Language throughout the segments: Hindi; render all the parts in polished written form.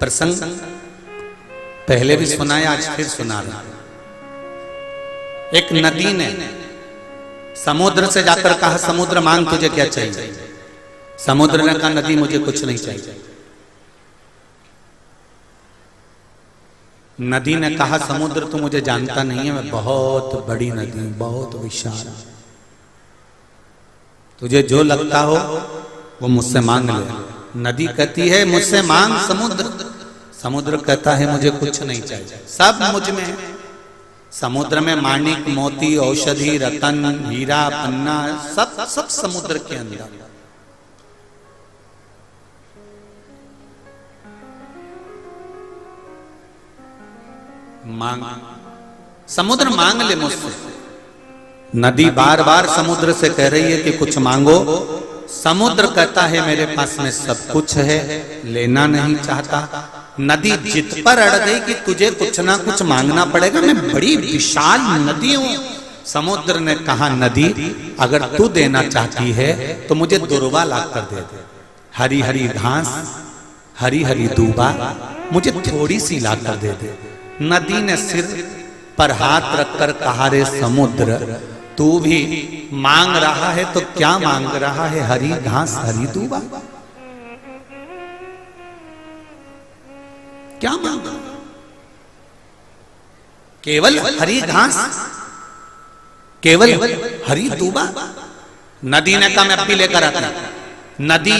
प्रसंग पहले भी सुनाया, आज फिर सुना रहा। एक नदी ने समुद्र से जाकर कहा, समुद्र मांग तुझे क्या चाहिए। समुद्र ने कहा, नदी मुझे कुछ नहीं चाहिए। नदी ने कहा, समुद्र तो मुझे जानता नहीं है, मैं बहुत बड़ी नदी, बहुत विशाल, तुझे जो लगता हो वो मुझसे मांग ले। नदी कहती है, मुझसे मांग समुद्र। समुद्र कहता है, मुझे कुछ नहीं चाहिए, सब मुझ में है। समुद्र में माणिक, मोती, औषधि, रतन, हीरा, पन्ना, सब सब समुद्र के अंदर। मांग, समुद्र मांग ले मुझसे। नदी बार बार समुद्र से कह रही है कि कुछ मांगो। समुद्र कहता है, मेरे पास में सब कुछ है, लेना नहीं चाहता। नदी जिद पर अड़ गई कि तुझे कुछ ना कुछ मांगना पड़ेगा, मैं बड़ी विशाल नदी हूं। समुद्र ने कहा, नदी अगर तू देना चाहती है तो मुझे दुर्वा ला कर दे दे, हरी हरी घास, हरी हरी दूबा मुझे थोड़ी सी ला कर दे दे। नदी ने सिर पर हाथ रखकर कहा, रे समुद्र, तू भी मांग रहा है तो क्या मांग रहा है, हरी घास, हरी दूबा, क्या मांगा? केवल हरी घास, केवल हरी दूबा। नदी ने कहा, मैं अब भी लेकर आता। नदी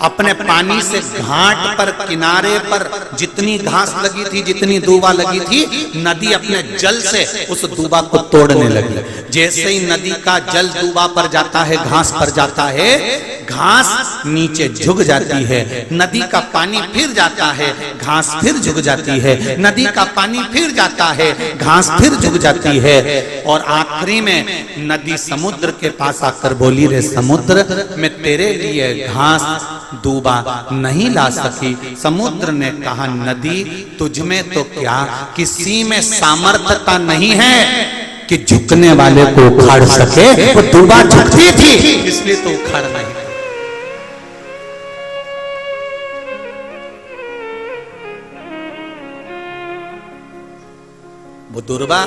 अपने पानी से घाट पर, किनारे पर जितनी घास लगी थी, जितनी दूबा लगी थी, नदी अपने जल से उस दूबा को तोड़ने लगी। जैसे ही नदी का जल दूबा पर जाता है, घास पर जाता है, घास नीचे झुक जाती है। नदी का पानी फिर जाता है, घास फिर झुक जाती है। नदी का पानी फिर जाता है, घास फिर झुक जाती है। और आखिरी में नदी समुद्र के पास आकर बोली, रे समुद्र, मैं तेरे लिए घास, दूबा नहीं ला सकी। समुद्र ने कहा, नदी, तुझमें तो क्या, किसी में सामर्थ्यता नहीं है कि झुकने वाले को उखाड़ सके। वो दूबा झुकती थी, इसलिए तो उखाड़ नहीं। वो दुर्बा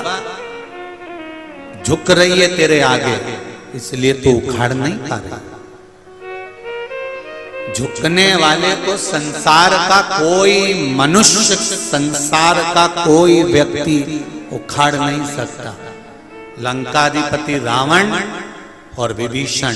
झुक रही है तेरे आगे, इसलिए तो उखाड़ नहीं पा रही। झुकने वाले को संसार का कोई मनुष्य, संसार का कोई व्यक्ति उखाड़ नहीं सकता। लंकाधिपति रावण और विभीषण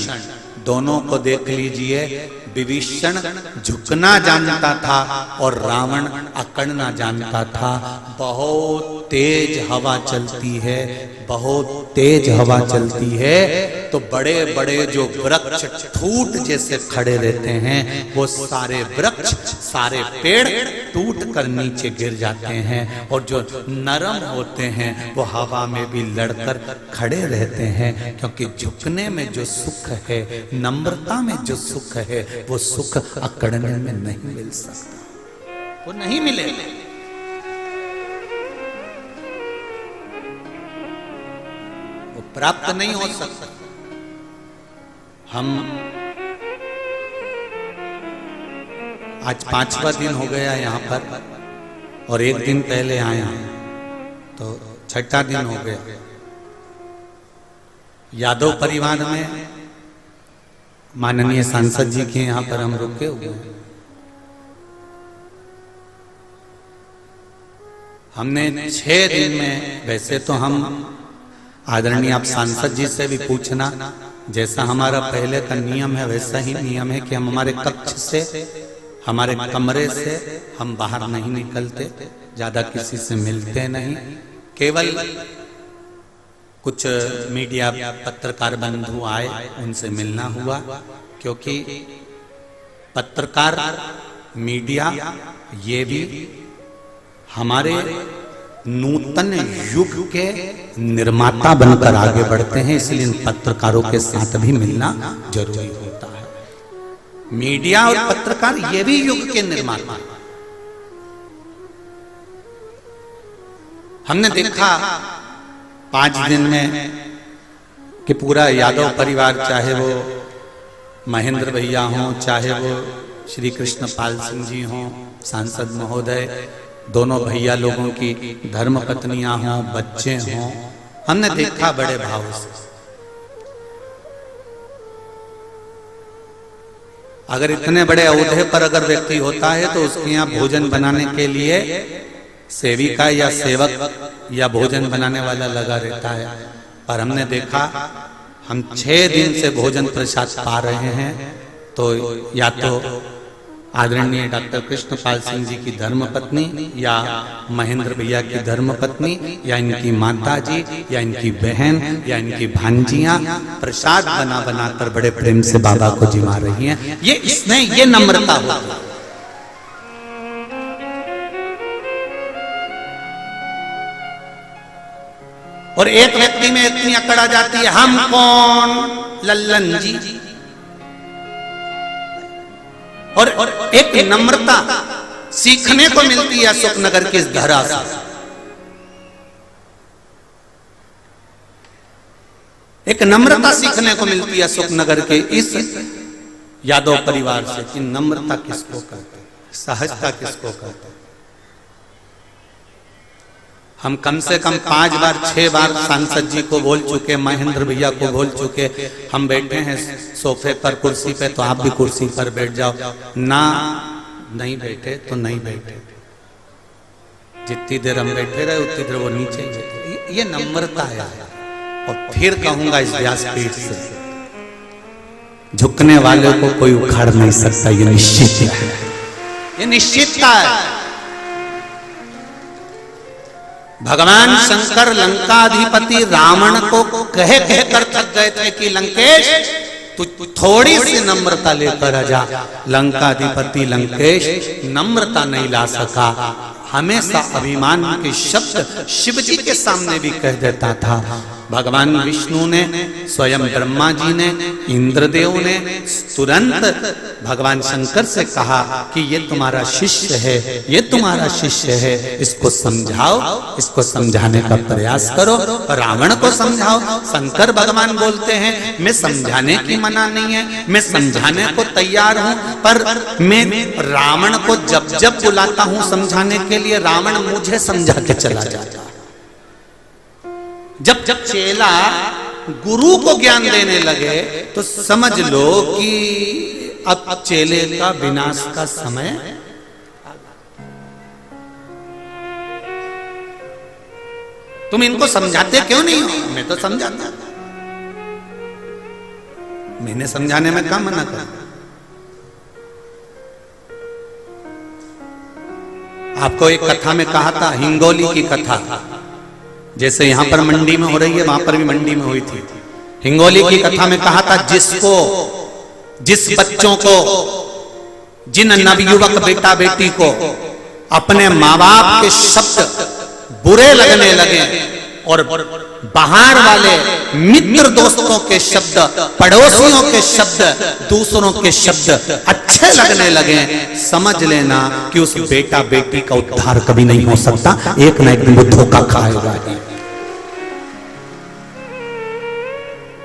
दोनों को देख लीजिए। विभीषण झुकना जानता था और रावण अकड़ना जानता था। बहुत तेज हवा चलती है, बहुत तेज हवा चलती है, तो बड़े बड़े जो वृक्ष ठूट जैसे खड़े रहते हैं, वो सारे वृक्ष, सारे पेड़ टूट कर नीचे गिर जाते हैं। और जो नरम होते हैं वो हवा में भी लड़कर खड़े रहते हैं, क्योंकि झुकने में जो सुख है, नम्रता में जो सुख है, वो सुख अकड़ने में नहीं मिल सकता, वो नहीं मिलेगा। वो प्राप्त नहीं हो सकता। हम आज 5वां दिन हो गया यहाँ पर, और एक दिन पहले आया तो 6ठा दिन हो गया। यादव परिवार में माननीय सांसद जी के यहाँ पर हम रुके हुए हैं। हमने 6 दिन में, वैसे तो हम आदरणीय आप सांसद जी से भी पूछना, जैसा हमारा पहले का नियम है वैसा ही नियम है कि हम हमारे कक्ष से, हमारे कमरे से हम बाहर नहीं निकलते, ज्यादा किसी से मिलते नहीं। केवल कुछ मीडिया पत्रकार बंधु आए, उनसे मिलना हुआ, क्योंकि पत्रकार, मीडिया ये भी हमारे नूतन युग के निर्माता बनकर आगे बढ़ते हैं, इसलिए इन पत्रकारों के साथ भी मिलना जरूरी होता है। मीडिया और पत्रकार ये भी युग के निर्माता। हमने देखा 5 दिन में कि पूरा यादव परिवार, चाहे वो महेंद्र भैया हों, चाहे वो श्री कृष्ण पाल सिंह जी हों, सांसद महोदय, दोनों भैया लोगों की धर्म पत्नियां हों, बच्चे हों, हमने देखा बड़े भाव से। अगर इतने बड़े औहदे पर अगर व्यक्ति होता है तो उसके यहाँ भोजन बनाने के लिए सेविका या सेवक या भोजन बनाने वाला लगा रहता है। पर हमने देखा हम 6 दिन से भोजन प्रसाद पा रहे हैं, तो या तो आदरणीय डॉक्टर कृष्णपाल सिंह जी की धर्मपत्नी या महेंद्र भैया की धर्मपत्नी या इनकी माता जी या इनकी बहन या इनकी भांजियां प्रसाद बना बना कर बड़े प्रेम से बाबा को जिमा रही हैं। ये इसमें ये नम्रता होती है। और एक व्यक्ति में इतनी अकड़ आ जाती है, हम कौन, लल्लन जी। और एक नम्रता सीखने को मिलती है अशोकनगर की इस धरा से। एक नम्रता सीखने को मिलती है अशोकनगर के इस यादव परिवार से कि नम्रता किसको कहते हैं, सहजता किसको कहते हैं। हम कम से कम 5 बार 6 बार सांसद जी को बोल चुके, महेंद्र भैया को बोल चुके, हम बैठे हैं सोफे पर, कुर्सी पे, तो आप भी कुर्सी पर बैठ जाओ ना। नहीं बैठे तो नहीं बैठे, जितनी देर हम बैठे रहे उतनी देर वो नीचे ही बैठे। ये नम्रता है। और फिर कहूंगा इस व्यासपीठ से, झुकने वाले को कोई उखाड़ नहीं सकता, ये निश्चित है, ये निश्चितता है। भगवान शंकर लंकाधिपति रावण को कह कर थक गए थे कि लंकेश तू थोड़ी सी नम्रता लेकर आ जा। लंकाधिपति लंकेश नम्रता नहीं ला सका, हमेशा अभिमान के शब्द शिव जी के सामने भी कह देता था। भगवान विष्णु ने, स्वयं ब्रह्मा जी ने, इंद्रदेव ने तुरंत भगवान शंकर से कहा कि ये तुम्हारा शिष्य है, ये तुम्हारा शिष्य है, इसको समझाओ, इसको समझाने का प्रयास करो। रावण को समझाओ। शंकर भगवान बोलते हैं मैं समझाने की मना नहीं है, मैं समझाने को तैयार हूं, पर मैं रावण को जब जब बुलाता हूं समझाने के लिए, रावण मुझे समझा के चला जाता। जब जब चेला गुरु को ज्ञान देने लगे तो समझ लो कि अब चेले का विनाश का समय। तुम इनको समझाते क्यों नहीं हो? मैं तो समझाता, मैंने समझाने में क्या मना कर। आपको एक कथा में कहा था, हिंगोली की कथा, जैसे यहां पर मंडी में हो रही है, वहां पर भी मंडी में हुई थी। हिंगोली की कथा में कहा था, जिस बच्चों को, जिन नवयुवक बेटा बेटी को अपने माँ बाप के शब्द बुरे लगने लगे और बाहर वाले मित्र दोस्तों के शब्द, पड़ोसियों के शब्द, दूसरों के शब्द अच्छे लगने लगे, समझ लेना कि उस बेटा बेटी का उद्धार कभी नहीं हो सकता। एक ना एक दिन वो धोखा खाएगा,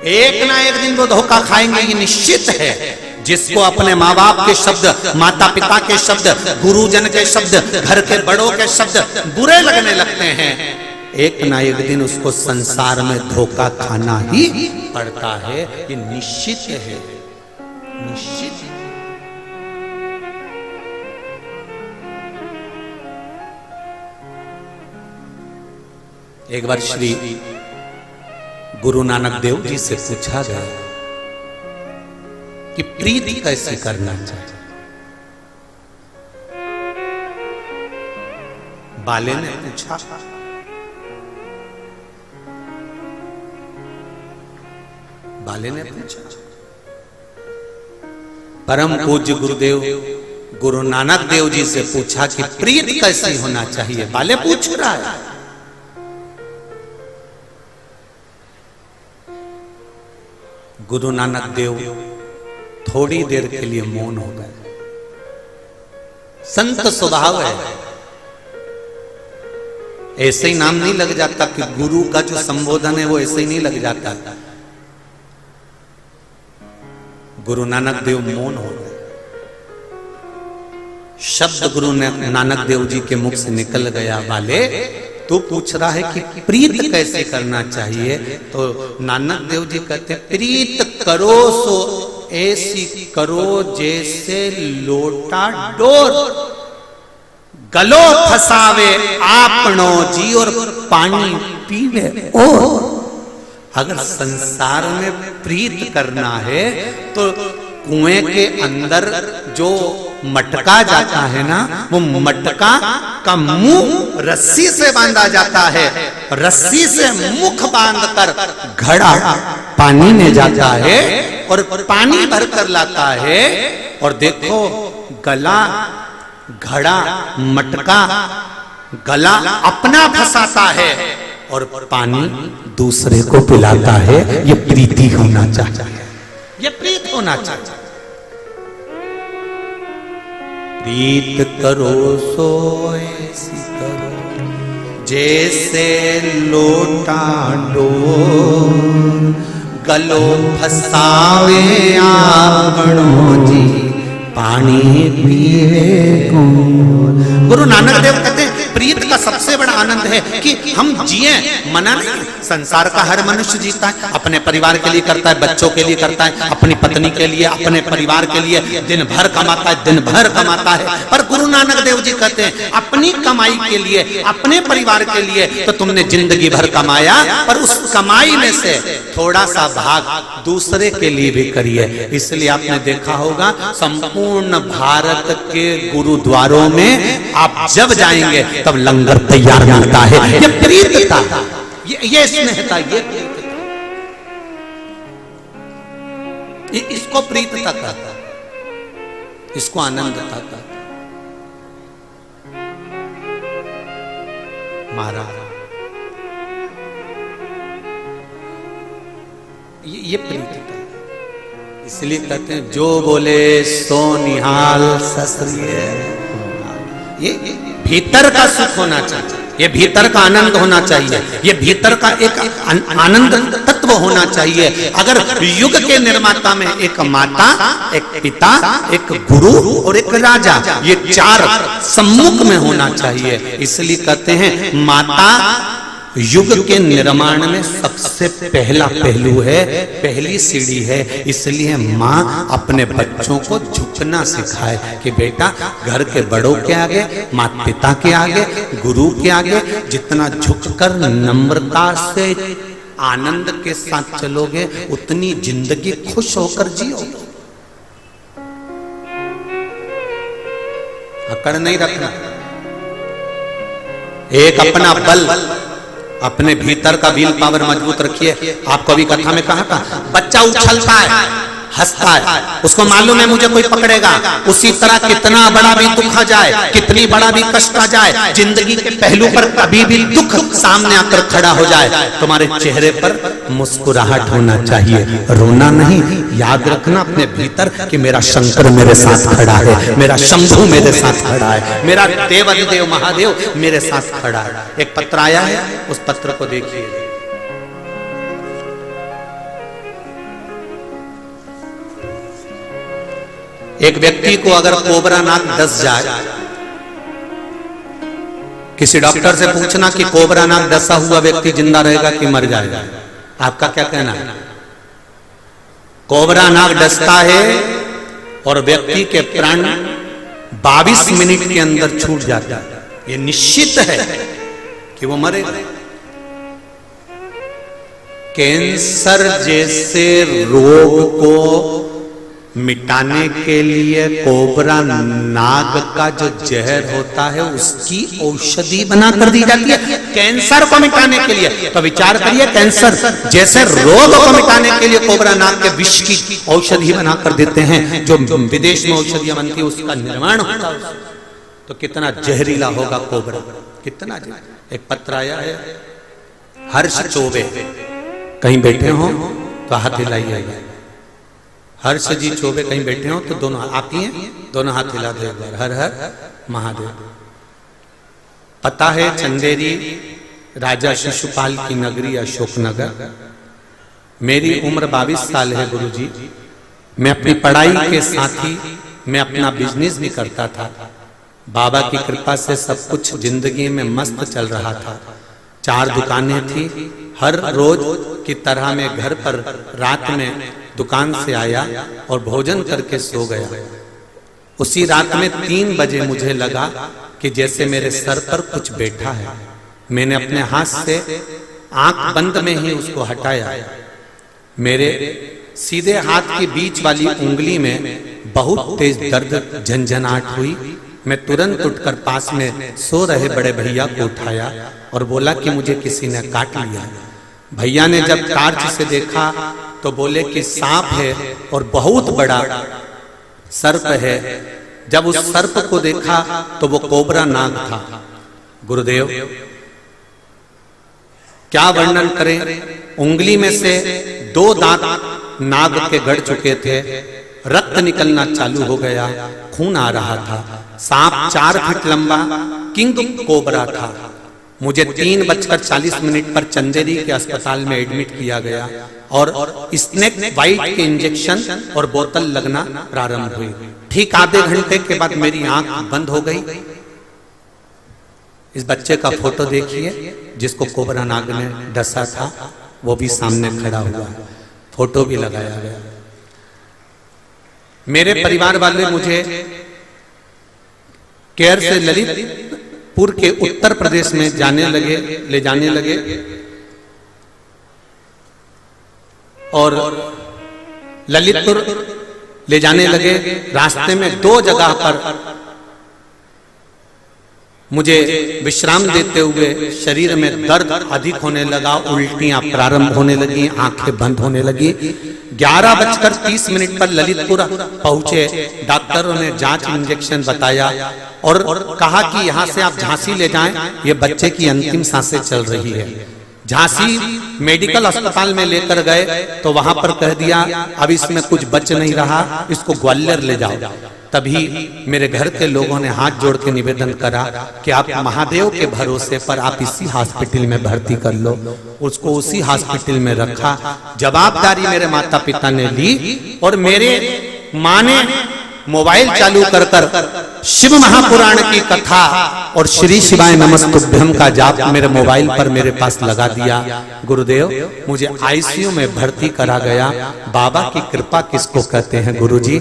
एक ना एक दिन वो धोखा खाएंगे, ये निश्चित है। जिसको अपने माँ बाप के शब्द, माता पिता के शब्द, गुरुजन के शब्द, घर के बड़ों के शब्द बुरे लगने लगते हैं, एक ना एक दिन उसको संसार में धोखा खाना ही पड़ता है। ये निश्चित है, निश्चित है। एक बार श्री गुरु नानक देव जी से पूछा गया कि प्रीति कैसे करना चाहिए। बाले ने पूछा, बाले ने पूछा, परम पूज्य गुरुदेव गुरु नानक देव जी से पूछा कि प्रीति कैसी होना चाहिए। बाले पूछ रहा है। गुरु नानक देव थोड़ी देर के लिए मौन हो गए। संत स्वभाव है, ऐसे ही नाम नहीं लग जाता कि गुरु का जो संबोधन है वो ऐसे ही नहीं लग जाता। गुरु नानक देव मौन हो गए। शब्द गुरु नानक देव जी के मुख से निकल गया, वाले तो पूछ रहा है कि प्रीत कैसे करना चाहिए। तो नानक देव जी कहते हैं, प्रीत करो सो ऐसी करो जैसे लोटा डोर, गलो फसावे आपनो जी और पानी पीवे और। अगर संसार में प्रीत करना है तो कुएं के अंदर जो मटका जाता है ना, वो मटका का मुंह रस्सी से बांधा जाता है, रस्सी से मुख बांधकर घड़ा पानी में जाता है और पानी भरकर लाता है। और देखो गला, घड़ा, मटका, गला अपना फंसाता है और पानी दूसरे को पिलाता है। ये प्रीति होना चाहिए, ये प्रीत होना चाहिए। प्रीत करो सो ऐसी करो जैसे लोटा डोर, गलो फसावे आपनो जी पानी पीवे कौन। गुरु नानक देव कहते हैं प्रीत का सबसे बड़ा आनंद है कि हम जिए, मना नहीं। संसार का हर मनुष्य जीता है, अपने परिवार के लिए करता है, बच्चों के लिए करता है, अपनी पत्नी के लिए, अपने परिवार के लिए दिन भर कमाता है, दिन भर कमाता है। पर गुरु नानक देव जी कहते हैं अपनी कमाई के लिए, अपने परिवार के लिए तो तुमने जिंदगी भर कमाया, पर उस कमाई में से थोड़ा सा भाग दूसरे के लिए भी करिए। इसलिए आपने देखा होगा संपूर्ण भारत के गुरुद्वारों में आप जब जाएंगे तब लंगर तैयार मिलता है। ये प्रीतता, ये स्नेहता, ये प्रीतता, इसको प्रीतता कहता, इसको आनंदता कहता। महाराज ये प्रीतता, इसलिए कहते हैं जो बोले सो निहाल ससुरिये। ये भीतर का सुख होना चाहिए, ये भीतर का आनंद होना चाहिए, ये भीतर का एक आनंद तत्व होना चाहिए। अगर युग के निर्माता में एक माता, एक पिता, एक गुरु और एक राजा, ये चार सम्मुख में होना चाहिए। इसलिए कहते हैं माता युग के निर्माण में सबसे पहला पहलू है, पहली सीढ़ी है। इसलिए माँ अपने बच्चों को झुकना सिखाए कि बेटा घर के बड़ों के आगे, माता पिता के आगे, गुरु के आगे जितना झुककर नम्रता से आनंद के साथ चलोगे उतनी जिंदगी खुश होकर जियोगे। अकड़ नहीं रखना, एक अपना बल, अपने भीतर का विल पावर मजबूत रखिए। आपको अभी कथा में कहा था, बच्चा उछलता है, हंसता है, उसको मालूम है मुझे कोई पकड़ेगा। उसी तरह कितना बड़ा भी दुख आ जाए, कितनी बड़ा भी कष्ट आ जाए, जिंदगी के पहलू पर कभी भी दुख सामने आकर खड़ा हो जाए, तुम्हारे चेहरे पर मुस्कुराहट होना चाहिए, रोना नहीं। याद रखना अपने भीतर कि मेरा शंकर मेरे साथ खड़ा है, मेरा शंभू मेरे साथ खड़ा है, मेरा देवाधिदेव महादेव मेरे साथ खड़ा है। एक पत्र आया है, उस पत्र को देखिए। एक व्यक्ति को अगर कोबरा नाग डस जाए, किसी डॉक्टर से पूछना कि कोबरा नाग डसा हुआ व्यक्ति जिंदा रहेगा कि मर जाएगा, आपका क्या कहना है? कोबरा नाग डसता है और व्यक्ति के प्राण 22 मिनट के अंदर छूट जाता है। ये निश्चित है कि वो मरेगा। कैंसर जैसे रोग को मिटाने के लिए कोबरा नाग का जो जहर होता है उसकी औषधि बना कर दी जाती है, कैंसर को मिटाने के लिए। तो विचार करिए, कैंसर जैसे रोग को मिटाने के लिए कोबरा नाग के विष की औषधि बना कर देते हैं, जो विदेश में औषधियां बनती है उसका निर्माण होता है, तो कितना जहरीला होगा कोबरा, कितना जहरीला। एक पत्र आया है, हर्ष चौबे, कहीं बैठे हो तो हाथ हिलाइएगा। हर्ष जी चौबे कहीं बैठे हो तो दोनों आती हैं, दोनों हाथ हिला दो एक बार, हर हर महादेव। पता है चंदेरी राजा शिशुपाल की नगरी अशोकनगर। मेरी उम्र 22 साल है गुरुजी। मैं अपनी पढ़ाई के साथ ही मैं अपना बिजनेस भी करता था। बाबा की कृपा से सब कुछ जिंदगी में मस्त चल रहा था। 4 दुकानें थी। हर रोज की तरह मैं घर पर रात में दुकान से आया और भोजन करके सो गया। उसी रात में 3 बजे मुझे लगा कि जैसे मेरे सर पर कुछ बैठा है। मैंने अपने हाथ से आंख बंद में ही उसको हटाया। मेरे सीधे हाथ के बीच वाली उंगली में बहुत तेज दर्द झंझनाहट हुई। मैं तुरंत उठकर पास में सो रहे बड़े भैया को उठाया और बोला कि मुझे किसी ने काट लिया। भैया ने जब टार्च से देखा तो बोले कि सांप है और बहुत बड़ा सर्प है। जब उस सर्प को देखा तो वो कोबरा नाग था। गुरुदेव क्या वर्णन करें, उंगली में से 2 दांत नाग के गड़ चुके थे। रक्त निकलना चालू हो गया, खून आ रहा था। सांप 4 फीट लंबा किंग कोबरा था। मुझे 3:40 पर चंदेरी के अस्पताल में एडमिट किया गया और स्नेक बाइट के इंजेक्शन और बोतल लगना प्रारंभ हुई। ठीक आधे घंटे के बाद मेरी आंख बंद हो गई। इस बच्चे का फोटो देखिए जिसको कोबरा नाग ने डसा था, वो भी सामने खड़ा हुआ, फोटो भी लगाया गया। मेरे परिवार वाले मुझे केयर से ललितपुर के उत्तर प्रदेश में ले जाने लगे और ललितपुर ले जाने लगे। रास्ते में 2 जगह पर मुझे विश्राम देते हुए शरीर में दर्द अधिक होने लगा, उल्टियां प्रारंभ होने लगी, आंखें बंद होने लगी। 11:30 पर ललितपुर पहुंचे। डॉक्टरों ने जांच इंजेक्शन बताया और कहा कि यहां से आप झांसी ले जाएं, ये बच्चे की अंतिम सांसें चल रही है। झांसी मेडिकल अस्पताल में लेकर गए तो वहां पर कह दिया अब इसमें कुछ बच नहीं रहा, इसको ग्वालियर ले जाओ। तभी मेरे घर के लोगों ने हाथ जोड़ के निवेदन करा कि आप महादेव के भरोसे पर आप इसी हॉस्पिटल में भर्ती कर लो। उसको उसी हॉस्पिटल में रखा। जवाबदारी मेरे माता पिता ने ली और मेरे माँ ने मोबाइल चालू कर शिव महापुराण की कथा और श्री शिवाय नमस्तुभ्यम का जाप मेरे मोबाइल पर मेरे पास लगा दिया। गुरुदेव मुझे आईसीयू में भर्ती करा गया। बाबा की कृपा किसको कहते हैं गुरुजी?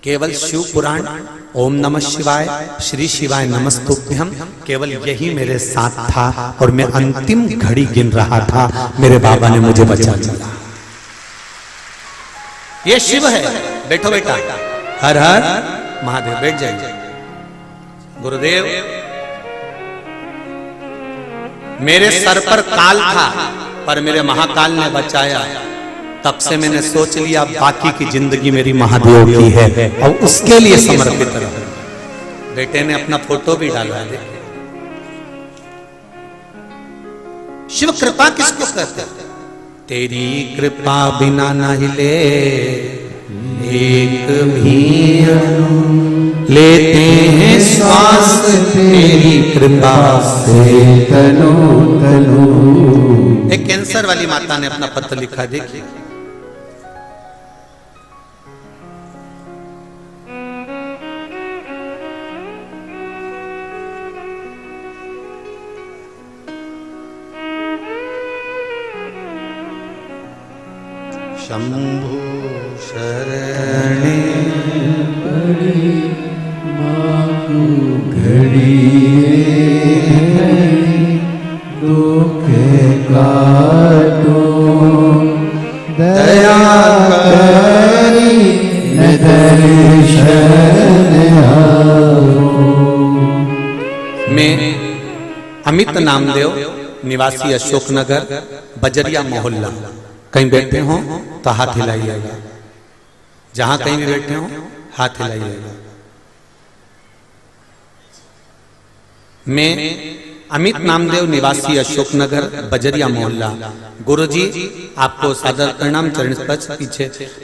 केवल शिव पुराण, ओम नमः शिवाय, श्री शिवाय नमस्तुभ्यम, केवल यही मेरे साथ था और मैं अंतिम घड़ी गिन रहा था। मेरे बाबा ने मुझे बचा लिया। ये शिव है। बैठो बेटा, हर हर महादेव। बैठ जाइए। गुरुदेव मेरे सर पर काल था पर मेरे महाकाल ने बचाया। तब से मैंने सोच लिया बाकी की जिंदगी मेरी महादेव की है और उसके लिए समर्पित रहूं। बेटे ने अपना फोटो भी डाला है। शिव कृपा किसको कहते हैं? तेरी कृपा बिना न हिले एक भी लेते हैं श्वास, तेरी कृपा से तनु तनु। एक कैंसर वाली माता ने अपना पत्र लिखा, देखिए। शंभु शरणे पड़ी माकू घड़ी दुख काटो दया करी न दर्शन आओ। मैं अमित नामदेव, निवासी अशोकनगर, बजरिया मोहल्ला। कहीं बैठे हो तो हाथ हिलाइएगा। जहां कहीं भी बैठे हो हाथ हिलाइएगा। मैं अमित नामदेव, निवासी अशोकनगर, बजरिया मोहल्ला। गुरुजी आपको सादर प्रणाम। चरण स्पर्श।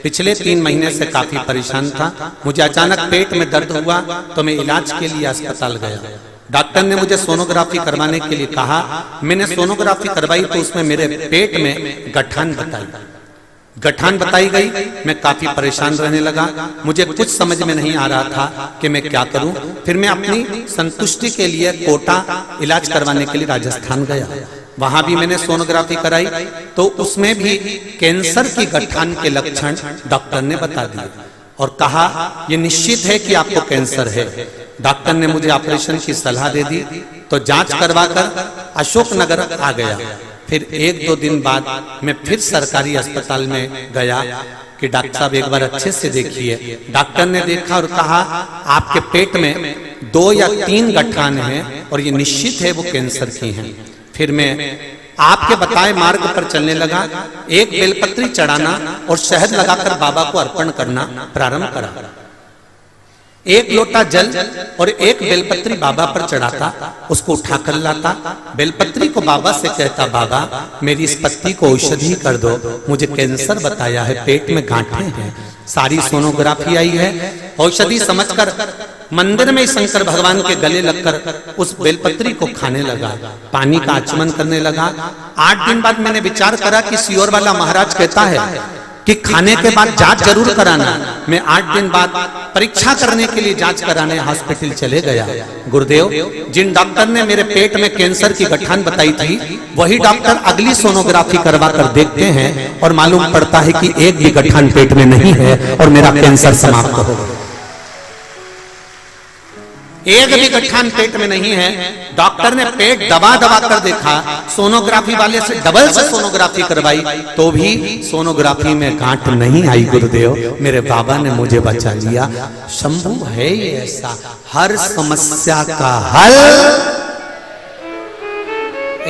पिछले 3 महीने से काफी परेशान था। मुझे अचानक पेट में दर्द हुआ तो मैं इलाज के लिए अस्पताल गया। डॉक्टर ने मुझे सोनोग्राफी करवाने के लिए कहा। मैंने सोनोग्राफी करवाई तो उसमें मेरे पेट में गठान बताई। गठान बताई गई, मैं काफी परेशान रहने लगा, मुझे कुछ समझ में नहीं आ रहा था कि मैं क्या करूं। फिर मैं अपनी संतुष्टि के लिए कोटा इलाज करवाने के लिए राजस्थान गया। वहां भी मैंने सोनोग्राफी कराई तो उसमें भी कैंसर की गठान के लक्षण डॉक्टर ने बता दिए और कहा यह निश्चित है कि आपको कैंसर है। डॉक्टर ने मुझे ऑपरेशन की सलाह दे दी तो जांच करवाकर अशोकनगर आ गया। फिर एक दो दिन बाद मैं फिर सरकारी अस्पताल में गया कि डॉक्टर साहब एक बार अच्छे से देखिए। डॉक्टर ने देखा और कहा आपके पेट में 2 या 3 गठान हैं और ये निश्चित है वो कैंसर की हैं। फिर मैं आपके बताए मार्ग पर चलने लगा। एक बेलपत्री चढ़ाना और शहद लगाकर बाबा को अर्पण करना प्रारंभ करा। 1 लोटा जल और 1 बेलपत्री बाबा पर चढ़ाता, उसको उठाकर लाता, बेलपत्री को बाबा से कहता बाबा मेरी इस पत्ती को औषधि कर दो, मुझे कैंसर बताया है, पेट में गांठें हैं। सारी सोनोग्राफी आई है। औषधि समझकर मंदिर में शंकर भगवान के गले लगकर उस बेलपत्री को खाने लगा, पानी का आचमन करने लगा। 8 दिन बाद मैंने विचार करा कि सियोर वाला महाराज कहता है कि खाने के बाद जांच जरूर कराना। मैं 8 दिन बाद परीक्षा करने के लिए जांच कराने हॉस्पिटल चले गया। गुरुदेव, जिन डॉक्टर ने मेरे पेट में कैंसर की गठान बताई थी वही डॉक्टर अगली सोनोग्राफी करवा कर देखते हैं और मालूम पड़ता है कि एक भी गठान पेट में नहीं है और मेरा कैंसर समाप्त हो गया। एक भी गठान पेट में नहीं है। डॉक्टर ने पेट दबा दबा कर देखा, सोनोग्राफी वाले से डबल से सोनोग्राफी करवाई तो भी सोनोग्राफी में गांठ नहीं आई। गुरुदेव, मेरे बाबा ने मुझे बचा लिया। शंभू है ये ऐसा, हर समस्या का हल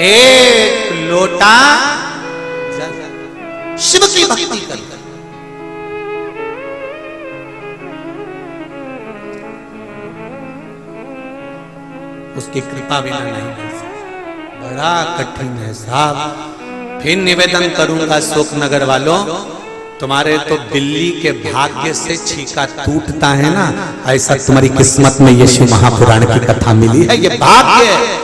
1 लोटा शिव की भक्ति कर। उसकी कृपा बिना नहीं मिल सकती। बड़ा कठिन है साहब। फिर निवेदन करूंगा शोकनगर वालों, तुम्हारे तो बिल्ली के भाग्य से छीका टूटता है ना, ऐसा तुम्हारी किस्मत में यीशु महापुराण की कथा मिली है। ये भाग्य है।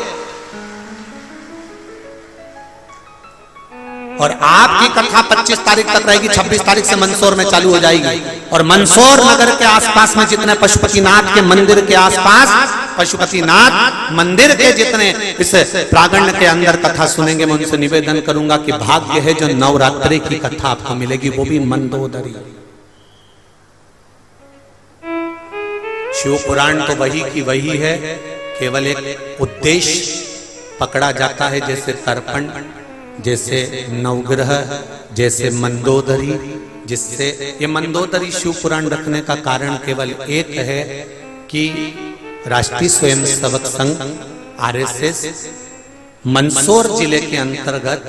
और आपकी कथा 25 तारीख तक रहेगी, 26 तारीख से मंदसौर में चालू हो जाएगी। और मंदसौर नगर के आसपास में जितने पशुपतिनाथ के मंदिर के आसपास, पशुपतिनाथ मंदिर के जितने इस प्रांगण के अंदर कथा सुनेंगे, मैं उनसे निवेदन करूंगा कि भाग्य है जो नवरात्रि की कथा आपको मिलेगी, वो भी मंदोदरी। शिव पुराण तो वही की वही है, केवल एक उद्देश्य पकड़ा जाता है, जैसे तर्पण, जैसे नवग्रह, जैसे मंदोदरी। जिससे ये मंदोदरी शिव पुराण रखने का कारण केवल एक है कि राष्ट्रीय स्वयंसेवक संघ RSS मंदसौर जिले के अंतर्गत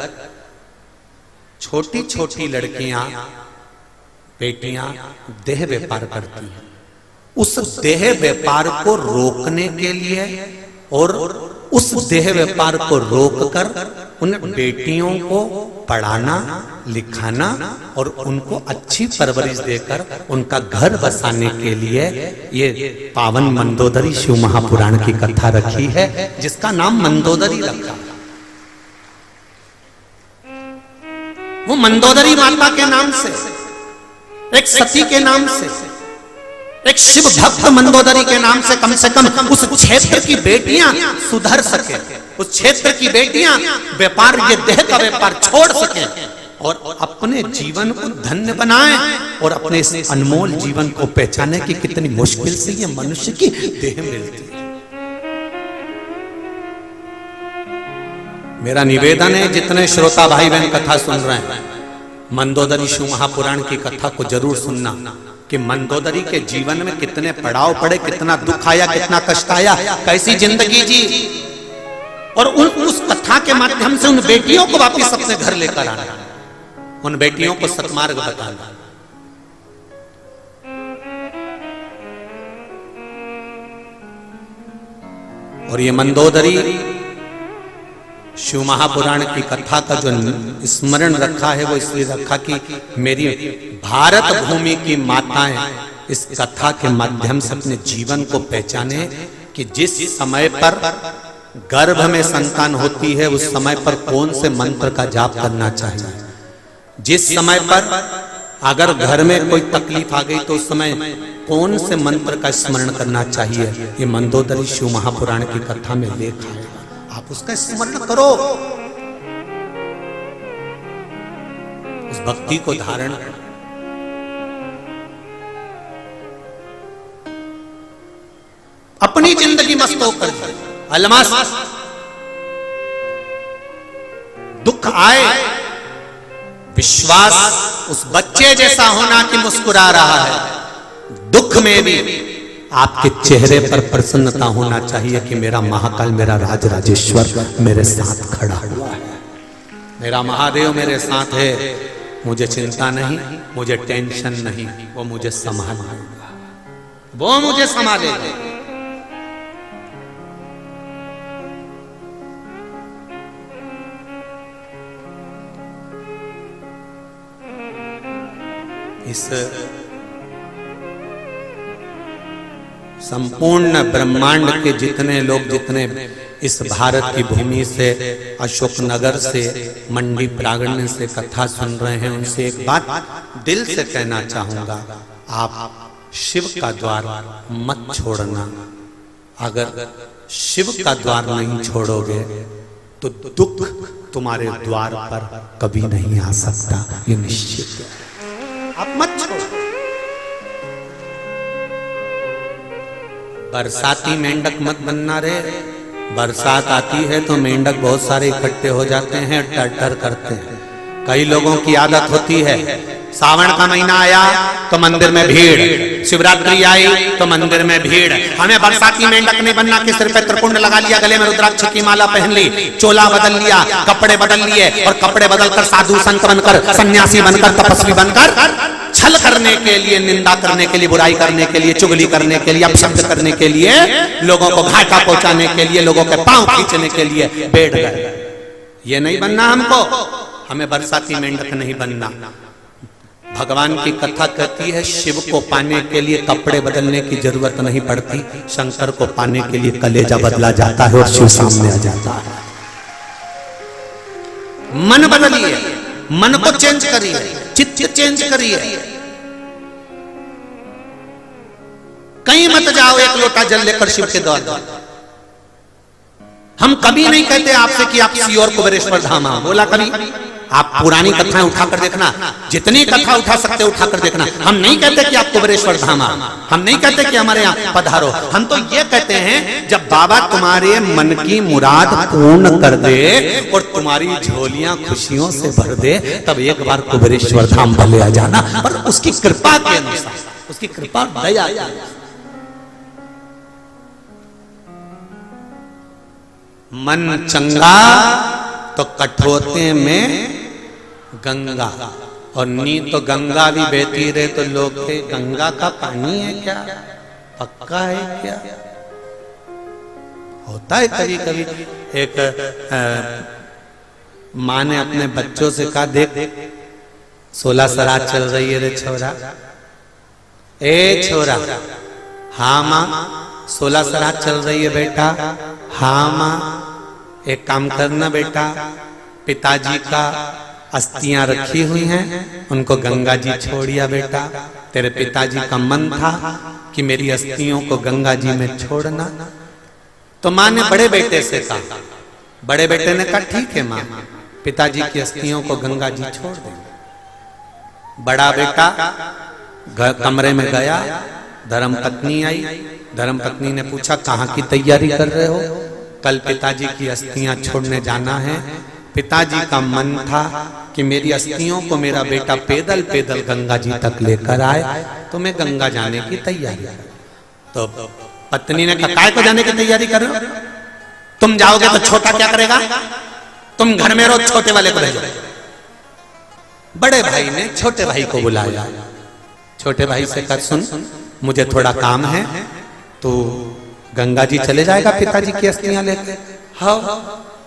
छोटी छोटी लड़कियां, बेटियां देह व्यापार करती हैं। उस देह व्यापार को रोकने के लिए और उस देह व्यापार को रोककर उन बेटियों को पढ़ाना, लिखाना और उनको अच्छी परवरिश देकर उनका घर बसाने के लिए ये पावन मंदोदरी शिव महापुराण की कथा रखी है, जिसका नाम मंदोदरी रखा। वो मंदोदरी माता के नाम से, एक सती के नाम से, एक शिव भक्त मंदोदरी के नाम से कम उस क्षेत्र की बेटियां सुधर सके, उस क्षेत्र की बेटियां व्यापार, ये देह का व्यापार छोड़ सके और अपने जीवन को धन्य बनाएं और अपने इस अनमोल जीवन को पहचाने की कितनी मुश्किल से ये मनुष्य की देह मिलती है। मेरा निवेदन है, जितने श्रोता भाई बहन कथा सुन रहे हैं, मंदोदरी शिव महापुराण की कथा को जरूर सुनना कि मंदोदरी के जीवन में कितने पड़ाव पड़े, कितना दुख आया, कितना कष्ट आया, कैसी जिंदगी जी, और उस कथा के माध्यम से उन बेटियों को वापस अपने घर लेकर आना, उन बेटियों को सत्मार्ग बताना। और ये मंदोदरी शिव महापुराण की कथा का जो स्मरण रखा है वो इसलिए रखा कि मेरी भारत भूमि की माताएं इस कथा के माध्यम से अपने जीवन को पहचाने कि जिस समय पर गर्भ में संतान होती है उस समय पर कौन से मंत्र का जाप करना चाहिए, जिस समय पर अगर घर में कोई तकलीफ आ गई तो उस समय कौन से मंत्र का स्मरण करना चाहिए, ये मंदोदरी शिव महापुराण की कथा में लेख आएगा। आप उसका स्मरण करो, उस भक्ति को धारण करो। अपनी जिंदगी मस्त होकर अलमस्त, दुख आए विश्वास उस बच्चे जैसा होना कि मुस्कुरा रहा है। दुख में भी आपके चेहरे पर प्रसन्नता होना चाहिए कि मेरा महाकाल, मेरा राज राजेश्वर मेरे साथ खड़ा हुआ है, मेरा महादेव मेरे साथ है, मुझे चिंता नहीं, मुझे टेंशन नहीं, वो मुझे संभालेगा, वो मुझे संभालेगा। इस संपूर्ण ब्रह्मांड के जितने लोग, जितने इस भारत की भूमि से, अशोकनगर से, मंडी प्रांगण से कथा सुन रहे हैं, उनसे एक बात दिल से कहना चाहूंगा, आप शिव का द्वार मत छोड़ना। अगर शिव का द्वार नहीं छोड़ोगे तो दुख तुम्हारे द्वार पर कभी नहीं आ सकता, ये निश्चित है। आप मत छोड़ो। बरसाती मेंढक मत बनना रे। बरसात आती है तो मेंढक बहुत सारे इकट्ठे हो जाते हैं, टर टर करते हैं। कई लोगों की आदत होती है, सावन का महीना आया तो मंदिर में भीड़, शिवरात्रि आई तो मंदिर में भीड़। हमें बरसाती मेंढक नहीं बनना कि सिर पे त्रिपुंड लगा लिया, गले में रुद्राक्ष की माला पहन ली, चोला बदल लिया, कपड़े बदल लिए और कपड़े बदलकर साधु संत बनकर, सन्यासी बनकर, तपस्वी बनकर छल करने के लिए, निंदा करने के लिए, बुराई करने के लिए, चुगली करने के लिए, अपशब्द करने के लिए, लोगों को घाटा पहुंचाने के लिए, लोगों के पांव खींचने के लिए बैठ गए। ये नहीं बनना हमको, हमें बरसाती मेंढक नहीं बनना। भगवान की कथा कहती है शिव को पाने के लिए कपड़े बदलने की जरूरत नहीं पड़ती, शंकर को पाने के लिए कलेजा बदला जाता है और शिव सामने आ जाता है। मन बदलिए, मन को चेंज करिए, चित्त चेंज करिए। कहीं मत जाओ एक लोटा जल लेकर शिव के द्वार। हम कभी नहीं कहते आपसे कि आप किसी और कुबेरेश्वर धाम आओ, बोला कभी? आप पुरानी कथाएं उठाकर देखना, जितनी कथा उठा सकते उठाकर देखना। हम नहीं कहते कि आप कुबेरेश्वर धाम आओ, हम नहीं कहते कि हमारे यहाँ पधारो। हम तो ये कहते हैं जब बाबा तुम्हारे मन की मुराद पूर्ण कर दे और तुम्हारी झोलियां खुशियों से भर दे, तब एक बार कुबेरेश्वर धाम भले आ जाना, पर उसकी कृपा के अनुसार, उसकी कृपा दया। मन चंगा तो कठोते में गंगा, और नी तो गंगा भी बहती रहे तो लोग के गंगा का पानी है क्या, पक्का है क्या? होता है कभी कभी। एक माँ ने अपने बच्चों से कहा, देख 16 सरात चल रही है रे छोरा। ए छोरा, हाँ माँ 16 सरात चल रही है बेटा। हाँ माँ, एक काम करना बेटा, पिताजी का अस्थियां रखी हुई हैं, उनको गंगा जी छोड़िया बेटा। तेरे पिताजी का मन था कि मेरी अस्थियों को गंगा जी में छोड़ना। तो माँ ने बड़े बेटे से कहा, बड़े बेटे ने कहा ठीक है माँ, पिताजी की अस्थियों को गंगा जी छोड़ देंगे। बड़ा बेटा कमरे में गया, धर्मपत्नी आई। धर्मपत्नी ने पूछा कहाँ की तैयारी कर रहे हो? कल पिताजी की अस्थियां छोड़ने जाना है। पिताजी का मन था कि मेरी अस्थियों को मेरा बेटा पैदल पैदल गंगा जी तक लेकर आए, तो मैं गंगा जाने की तैयारी। तो पत्नी ने कहा काय को जाने की तैयारी कर रहे हो? तुम जाओगे तो छोटा क्या करेगा? तुम घर में रहो, छोटे वाले को भेजो। बड़े भाई ने छोटे भाई को बुलाया। छोटे भाई से कहा सुन, मुझे थोड़ा काम है, तो गंगा जी चले जाएगा पिताजी की अस्थियां लेकर? हाँ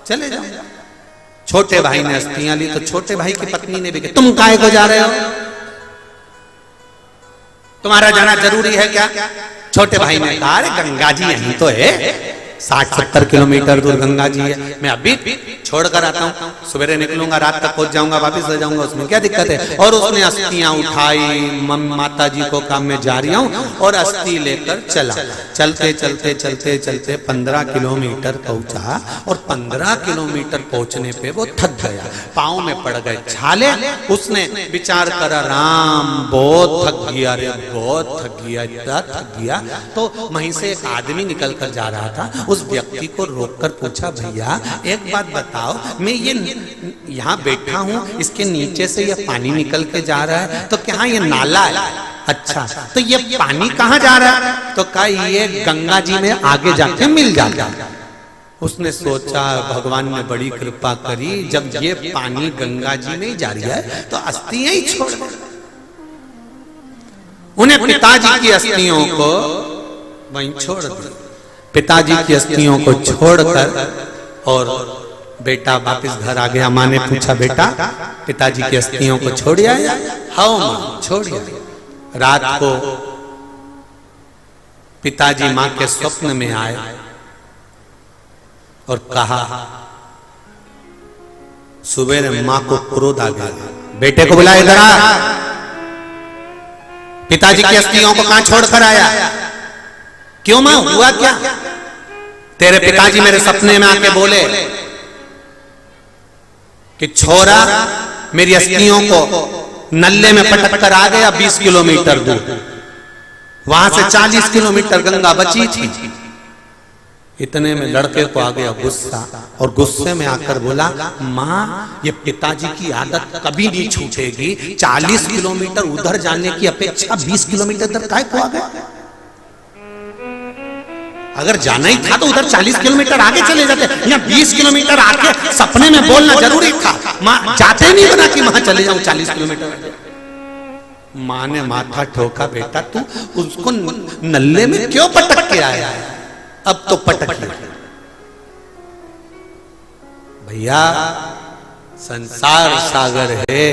चले जाओ। छोटे भाई ने अस्थियां ली तो छोटे भाई की पत्नी ने भी कहा तुम काहे को जा रहे हो? तुम्हारा जाना जरूरी है क्या? छोटे भाई ने कहा अरे गंगा जी यहीं तो है, 60-70 किलोमीटर दूर गंगा जी है, मैं अभी छोड़ कर आता हूँ, सवेरे निकलूंगा, रात तक पहुंच जाऊंगा, वापस आ जाऊंगा, उसमें क्या दिक्कत है। और उसने अस्थियां उठाई, माता जी को काम में जा रही हूँ, और अस्थि लेकर चला। चलते चलते चलते चलते 15 किलोमीटर पहुंचा, और 15 किलोमीटर पहुंचने पे वो थक गया, पाँव में पड़ गए छाले। उसने विचार करा, राम बहुत थक गया रे, बहुत थक गया, इतना थक गया। तो वहीं से एक आदमी निकल कर जा रहा था, उस व्यक्ति को रोककर पूछा, भैया एक बात बताओ, मैं ये यहाँ बैठा हूँ, इसके नीचे से ये पानी निकल के जा रहा है, तो क्या ये नाला है? अच्छा, तो ये पानी कहाँ जा रहा है? तो कहा ये गंगा जी में आगे जाके मिल जाता है। उसने सोचा, भगवान ने बड़ी कृपा करी, जब ये पानी गंगा जी में जा रही है तो अस्थियां ही छोड़। उन्हें पिताजी की अस्थियों को वहीं छोड़ दिया, पिताजी की अस्थियों को छोड़कर, और बेटा वापस घर आ गया। माँ ने पूछा, बेटा पिताजी की अस्थियों को छोड़ आया? हाँ माँ, छोड़ आया। रात को पिताजी माँ के स्वप्न में आए और कहा, सुबह माँ को क्रोध आ गया, बेटे को बुलाए, इधर आ, पिताजी की अस्थियों को कहां छोड़कर आया? क्यों मां, हुआ क्या? तेरे पिताजी मेरे सपने में आके बोले कि छोरा मेरी अस्थियों को नल्ले में पटक कर आ गया 20 किलोमीटर दूर, वहां से 40 किलोमीटर गंगा बची थी। इतने में लड़के को आ गया गुस्सा, और गुस्से में आकर बोला, माँ ये पिताजी की आदत कभी नहीं छूटेगी, 40 किलोमीटर उधर जाने की अपेक्षा 20 किलोमीटर तक काहे को आ गए? अगर जाना ही था तो उधर 40 किलोमीटर आगे चले जाते, यहाँ 20 किलोमीटर आगे सपने में बोलना जरूरी था। माँ जाते नहीं बना कि वहां चले जाऊं 40 किलोमीटर। माँ ने माथा ठोका, बेटा तू उसको नल्ले में क्यों पटक के आया है? अब तो पटक भैया, संसार सागर है,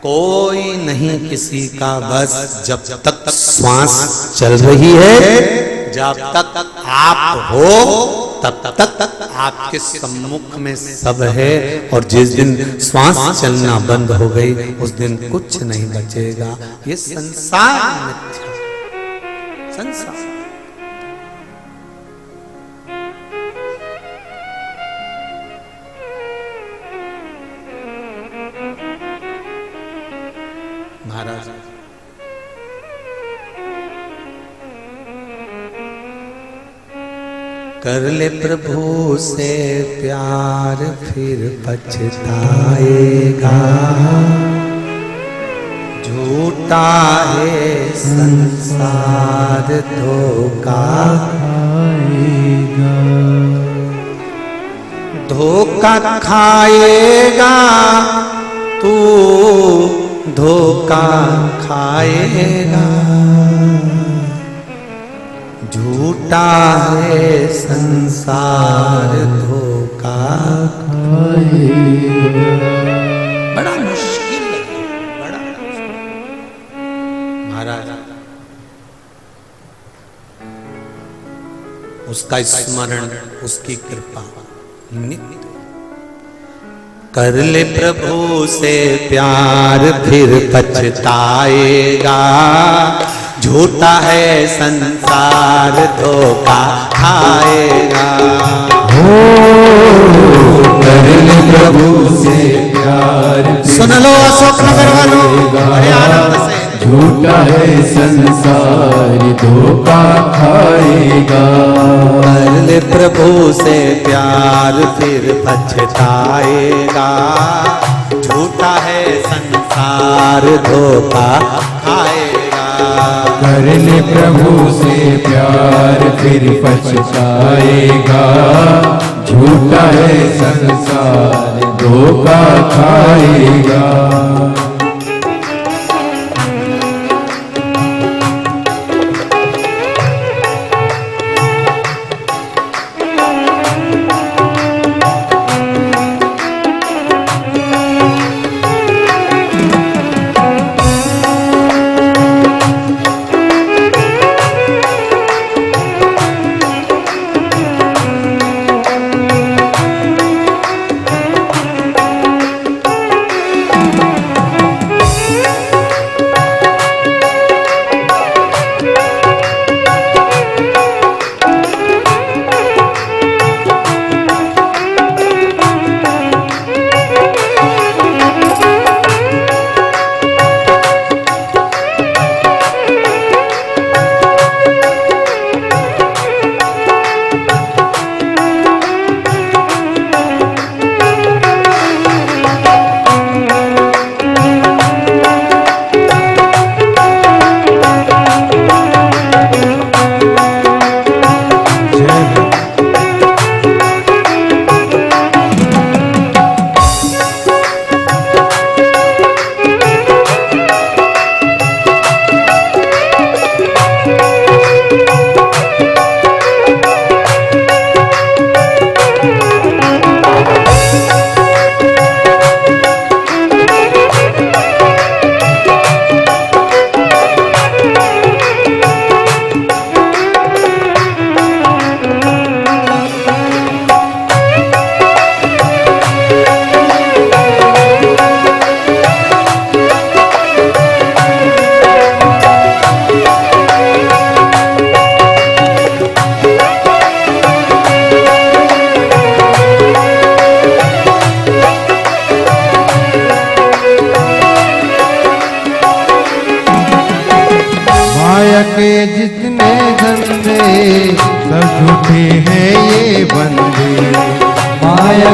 कोई नहीं किसी का बस। जब तक श्वास चल रही है, जब तक आप हो, तब तक आपके सम्मुख में सब है, और जिस दिन श्वास चलना बंद हो गई, उस दिन कुछ नहीं बचेगा। ये संसार मिथ्या, संसार। महाराज कर ले प्रभु से प्यार, फिर पछताएगा, झूठा है संसार, धोखा खाएगा, धोखा खाएगा तू, धोखा खाएगा, झूठा है संसार, धोखा खाएगा। बड़ा मुश्किल है, बड़ा महाराज। उसका स्मरण, उसकी कृपा नित्य। कर ले प्रभु से प्यार, फिर पछताएगा, झूठा है संसार, धोखा खाएगा। कर ले प्रभु से प्यार, सुन लो अशोक नगर वालों, बड़े आनंद से। झूठा है संसार, धोखा खाएगा। कर ले प्रभु से प्यार, फिर पछताएगा, झूठा है संसार, धोखा खाएगा। कर ले प्रभु से प्यार, फिर पछताएगा, झूठा है संसार, धोखा खाएगा।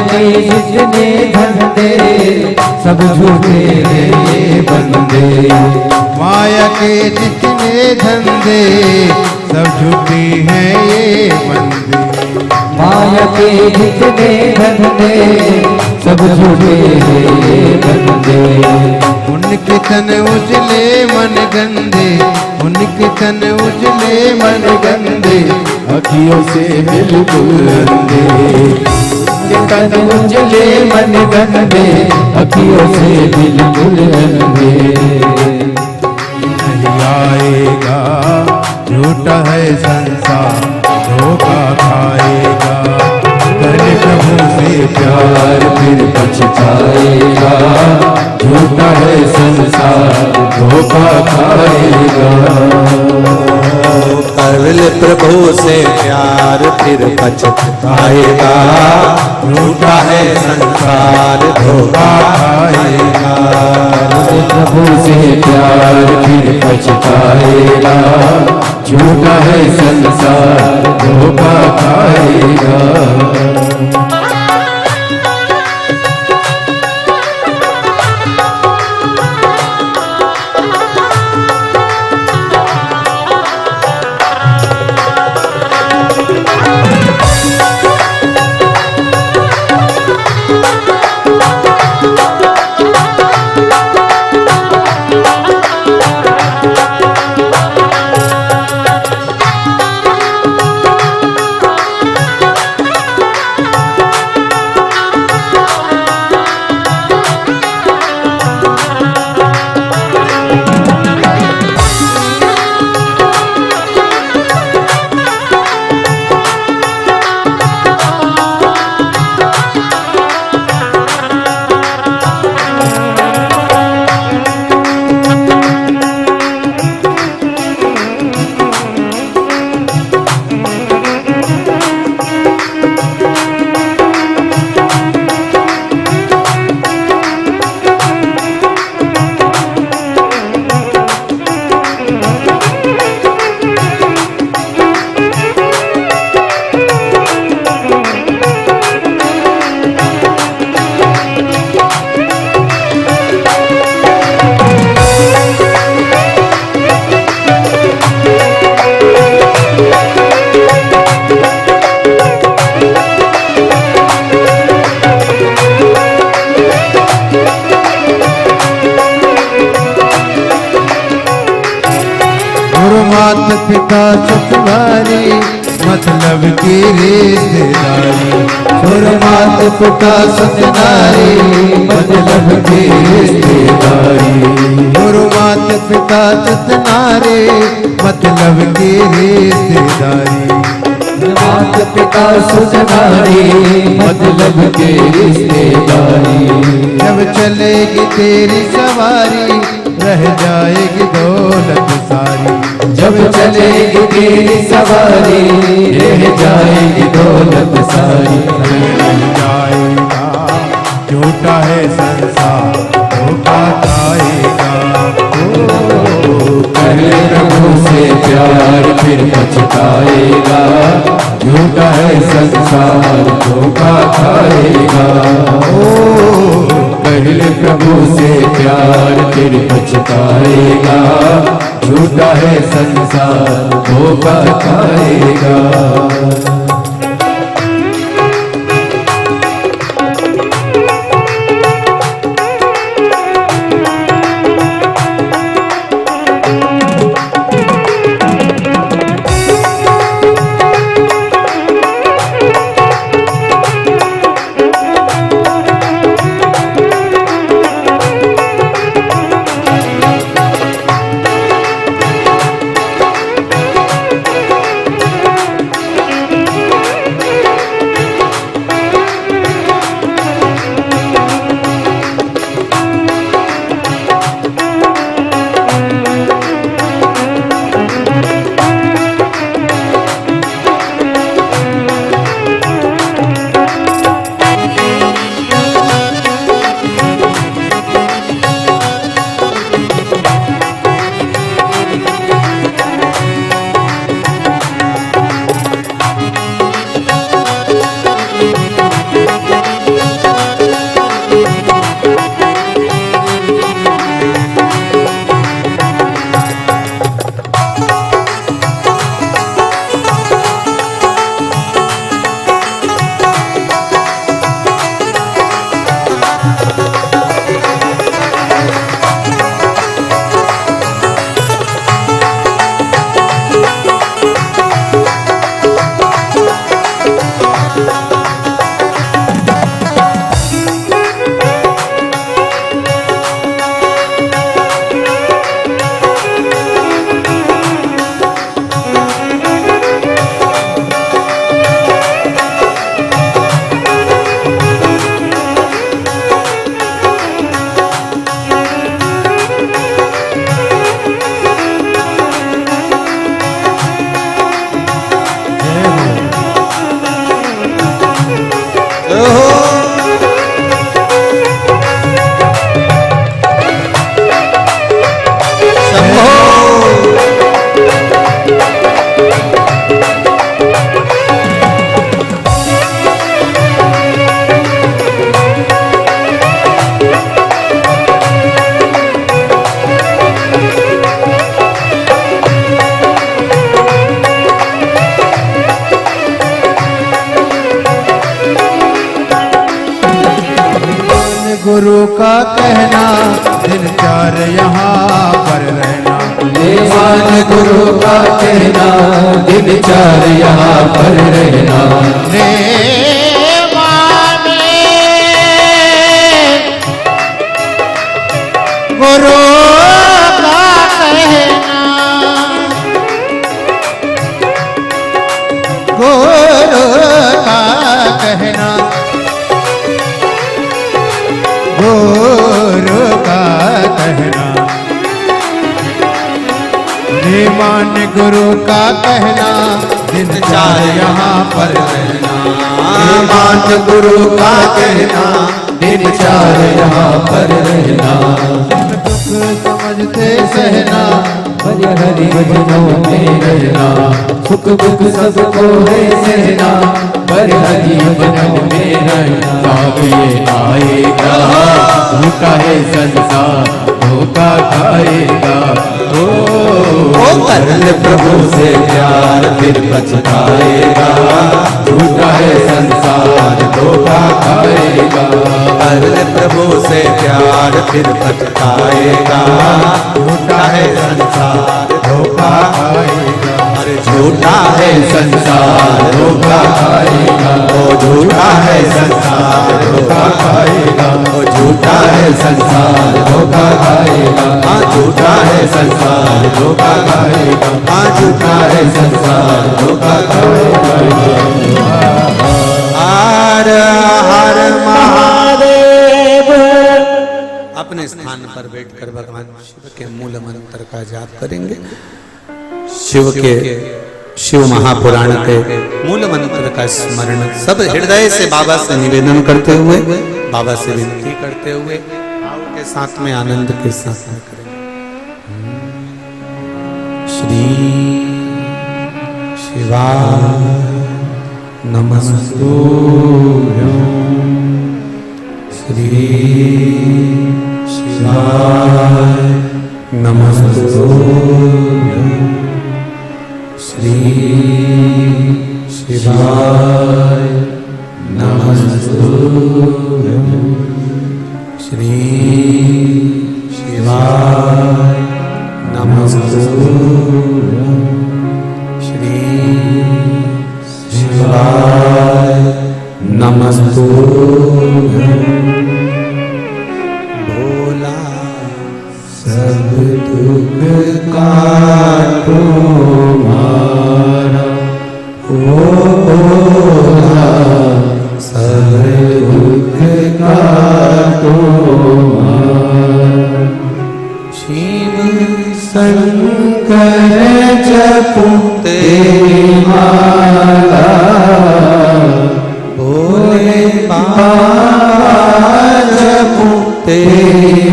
के जितने धंधे सब झूठे हैं ये बंदे। माया के जितने धंधे सब झूठे हैं ये बंदे। माया के जितने धंधे सब झूठे हैं ये बंदे। उनके तन उजले मन गंदे, उनके तन उजले मन गंदे, अखियों से बिल्कुल अंधे। तन उजले मन गंदे, अखियों से बिल्कुल अंधे। नहीं आएगा झूठा है संसार, धोखा खाएगा। कर प्रभु से प्यार फिर पछताएगा। झूठा है संसार, धोखा खाएगा। कर ले प्रभु से प्यार फिर पछताएगा। झूठा है संसार, धोखा खाएगा। प्रभु से प्यार फिर पछताएगा। झूठा है संसार, धोखा खाएगा। मात पिता ससुरारी मतलब की रिश्तेदारी। सुर मात पिता ससुरारी मतलब की रिश्तेदारी। गुरु मात पिता ससुरारी मतलब की रिश्तेदारी। मात पिता ससुरारी मतलब की रिश्तेदारी। जब चलेगी तेरी सवारी रह जाएगी दौलत सारी। जब चलेगी तेरी सवारी रह जाएगी दौलत सारी। नहीं जाएगा झूठा है संसार, धोखा खाएगा। करे प्रभु से प्यार फिर पछताएगा। झूठा है संसार, धोखा खाएगा। पहले प्रभु से प्यार फिर पछताएगा। झूठा है संसार, धोखा खाएगा। गुरु का कहना दिन चार यहाँ पर रहना। मान गुरु का कहना दिन चार यहाँ पर रहना। गुरु का कहना, गुरु का कहना, गुरु का कहना। मान गुरु का कहना दिन चार यहाँ पर रहना। मान गुरु का कहना दिन चार यहाँ पर रहना। दुख समझते सहना भज हरि भजनों में रहना। सुख दुख सबको है सहना पर हरि भजनों में रहना। साथ ये आएगा झूठा है संसार धोखा खाएगा। ओ कर ले प्रभु से प्यार फिर पछताएगा। झूठा है संसार धोखा खाएगा। कर ले प्रभु से प्यार फिर पछताएगा। झूठा है संसार धोखा खाएगा। अरे झूठा है संसार धोखा खाएगा। ओ झूठा है संसार धोखा खाएगा। ओ झूठा है संसार धोखा खाएगा। हाँ झूठा है संसार धोखा खाएगा। हाँ झूठा है संसार धोखा खाएगा। हर हर महादेव। अपने स्थान पर बैठकर भगवान शिव के मूल मंत्र का जाप करेंगे। शिव महापुराण के मूल मंत्र का स्मरण सब हृदय से बाबा से निवेदन करते हुए, बाबा से विनती करते हुए, भाव के साथ में आनंद के साथ में करेंगे। श्री शिवाय नमस्तुभ्यं। श्री शिवाय नमस्तुभ्यं। श्री शिवाय नमस्तुभ्यं। श्री शिवाय नमस्तुभ्यं। श्री शिवाय नमस्तुभ्यं। भोला सब दुख काटो मारा। भोला सब दुख काटो मारा। शिव शंकर जपते माला। भोले बाबा जपते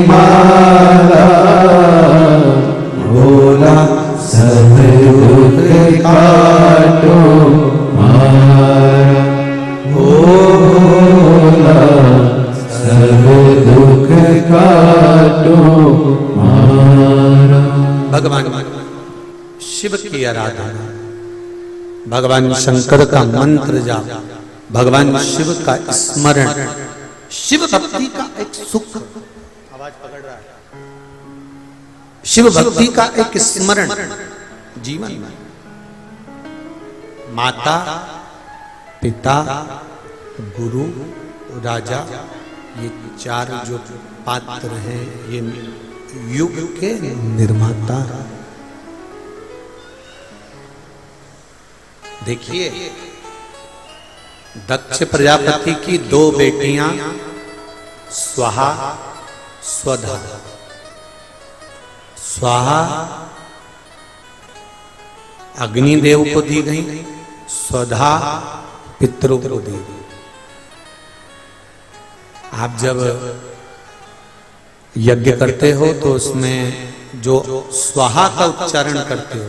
माला। भोला सब दुख काटो मारा। भोला सब दुख काटो मारा। भगवान शिव की आराधना, भगवान शंकर का मंत्र जाप, भगवान शिव का स्मरण, शिव भक्ति का एक सुख। आवाज पकड़ रहा है। शिव भक्ति का एक स्मरण जीवन में माता पिता गुरु राजा ये चार जो पात्र हैं ये युग के निर्माता। देखिए दक्ष प्रजापति की दो बेटियां स्वाहा स्वधा। स्वाहा अग्निदेव को दी गई, स्वधा पितरों को दी गई। आप जब यज्ञ करते हो तो उसमें जो स्वाहा का उच्चारण करते हो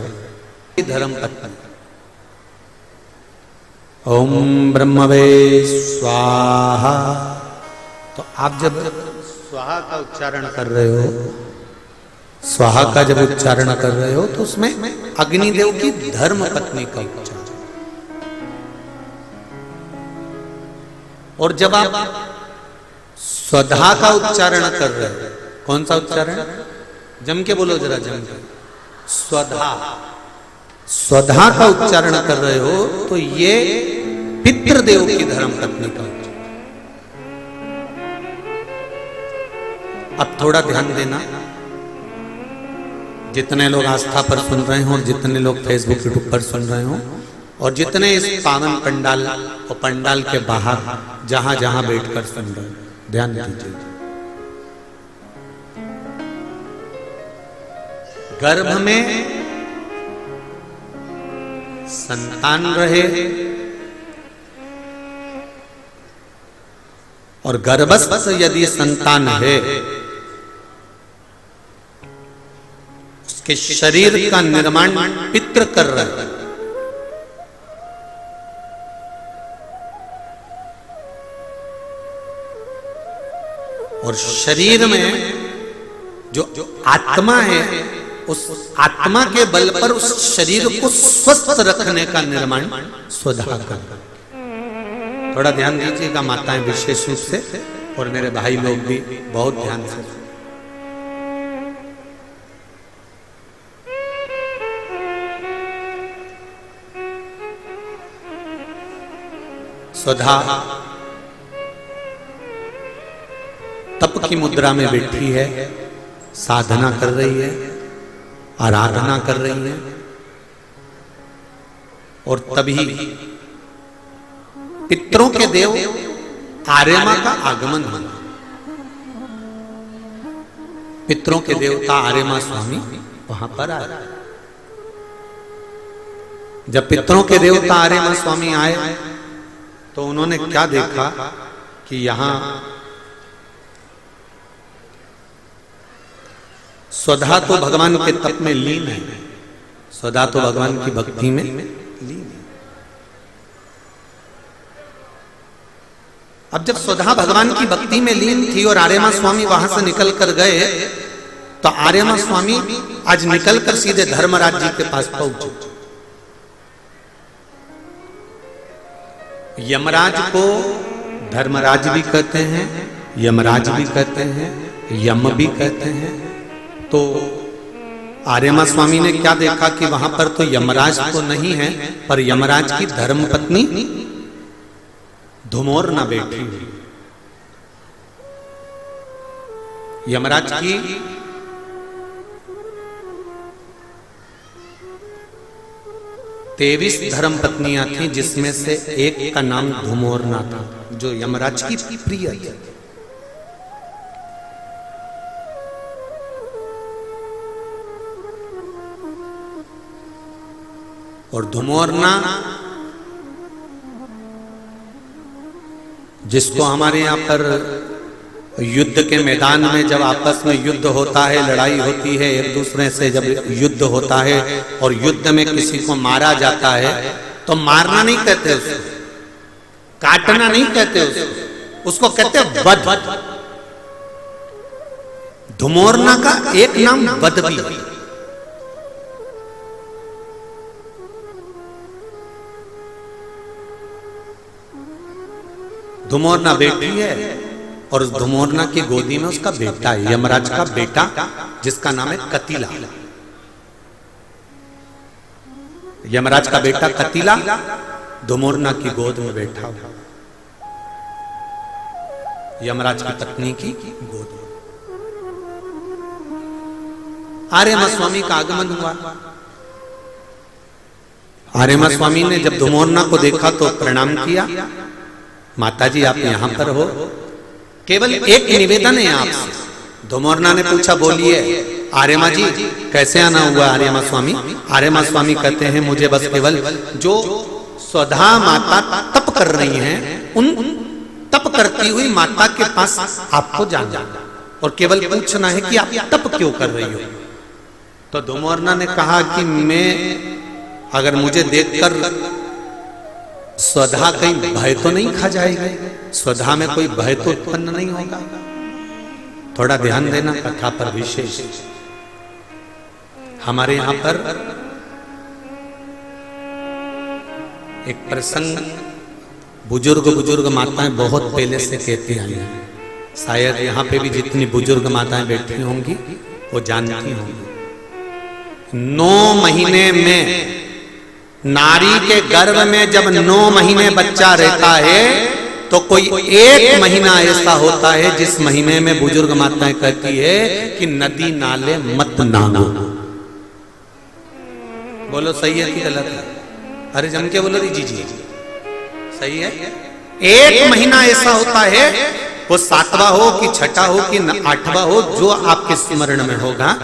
धर्म पत्नी। ओम ब्रह्मवे स्वाहा। तो आप जब स्वाहा का उच्चारण कर रहे हो, स्वाहा का जब उच्चारण कर रहे हो तो उसमें अग्निदेव की धर्म पत्नी का उच्चारण। और जब आप स्वधा का उच्चारण कर रहे हो। कौन सा उच्चारण? जम के बोलो जरा, जम के। स्वधा, स्वधा का उच्चारण कर रहे हो तो ये पितृदेव की धर्मपत्नी का उच्चारण। अब थोड़ा ध्यान देना, जितने लोग आस्था पर सुन रहे हो और जितने लोग फेसबुक यूट्यूब पर सुन रहे हो और जितने इस पावन पंडाल और पंडाल के बाहर जहां जहां बैठकर सुन रहे हो, ध्यान दीजिए। गर्भ में संतान रहे और गर्भस्थ यदि संतान है, उसके शरीर का निर्माण पितृ कर रहे हैं। और शरीर में जो आत्मा है, उस आत्मा के बल पर उस शरीर को स्वस्थ रखने का निर्माण स्वधा कर। थोड़ा ध्यान दीजिएगा माताएं विशेष रूप से, और मेरे भाई लोग भी बहुत ध्यान से। स्वधा तप की मुद्रा में बैठी है, साधना कर रही है, आराधना कर रही है, और तभी पितरों के देव आर्यमा का आगमन हुआ। पितरों के देवता आर्यमा स्वामी वहां पर आए। जब पितरों के देवता आर्यमा स्वामी आए तो उन्होंने क्या देखा कि यहां स्वधा तो भगवान के तप में लीन है, स्वधा तो भगवान की भक्ति में लीन है। अब जब स्वधा भगवान की भक्ति में लीन थी और आर्यमा स्वामी वहां से निकल कर गए, तो आर्यमा स्वामी आज निकलकर सीधे धर्मराज जी के पास पहुंचे। यमराज को धर्मराज भी कहते हैं, यमराज भी कहते हैं, यम भी कहते हैं। तो आर्यमा स्वामी ने क्या देखा कि वहां पर तो यमराज तो नहीं है, पर यमराज की धर्मपत्नी धुमोरना बैठी हुई। यमराज की तेईस धर्मपत्नियां थी, जिसमें से एक का नाम धुमोरना था, जो यमराज की प्रिय थी। और धुमोरना, जिसको हमारे यहां पर युद्ध के मैदान में जब आपस में युद्ध होता है, लड़ाई होती है, एक दूसरे से जब युद्ध होता है और युद्ध में किसी को मारा जाता है, तो मारना नहीं कहते उसको, काटना नहीं कहते उसको कहते वध। धुमोरना का एक नाम वध भी है। धुमोरना बेटी है और उस धुमोरना की गोदी में उसका बेटा है, यमराज का बेटा, जिसका नाम है कतिला। यमराज का बेटा कतिला धुमोरना की गोद में बैठा हुआ, यमराज की पत्नी की गोद में। आर्यमा स्वामी का आगमन हुआ। आर्यमा स्वामी ने जब धुमोरना को देखा तो प्रणाम किया। माताजी आप यहां पर हो, केवल एक निवेदन है आपसे। धुमोरना ने पूछा, बोलिए आर्यमा जी कैसे आना हुआ? आर्यमा स्वामी, आर्यमा स्वामी कहते हैं मुझे बस केवल जो स्वधा माता तप कर रही हैं, उन तप करती हुई माता के पास आपको जाना और केवल पूछना है कि आप तप क्यों कर रही हो। तो धुमोरना ने कहा कि मैं, अगर मुझे देखकर स्वधा कहीं भय तो नहीं खा जाएगी, स्वधा में कोई भय तो उत्पन्न नहीं होगा। थोड़ा ध्यान देना कथा पर विशेष। हमारे यहां पर एक प्रसंग बुजुर्ग माताएं बहुत पहले से कहती आई हैं। शायद यहाँ पे भी जितनी बुजुर्ग माताएं बैठी होंगी वो जानती होंगी। 9 महीने में नारी के गर्भ में जब 9 महीने बच्चा रहता है तो कोई 1 महीना ऐसा होता है जिस महीने में बुजुर्ग माताएं कहती है कि नदी नाले मत नांगो। बोलो सही है कि गलत है? अरे जम के बोलो जी जी सही है। 1 महीना ऐसा होता है, वो 7वां हो कि 6ठा हो कि 8वां हो, जो आपके स्मरण में होगा।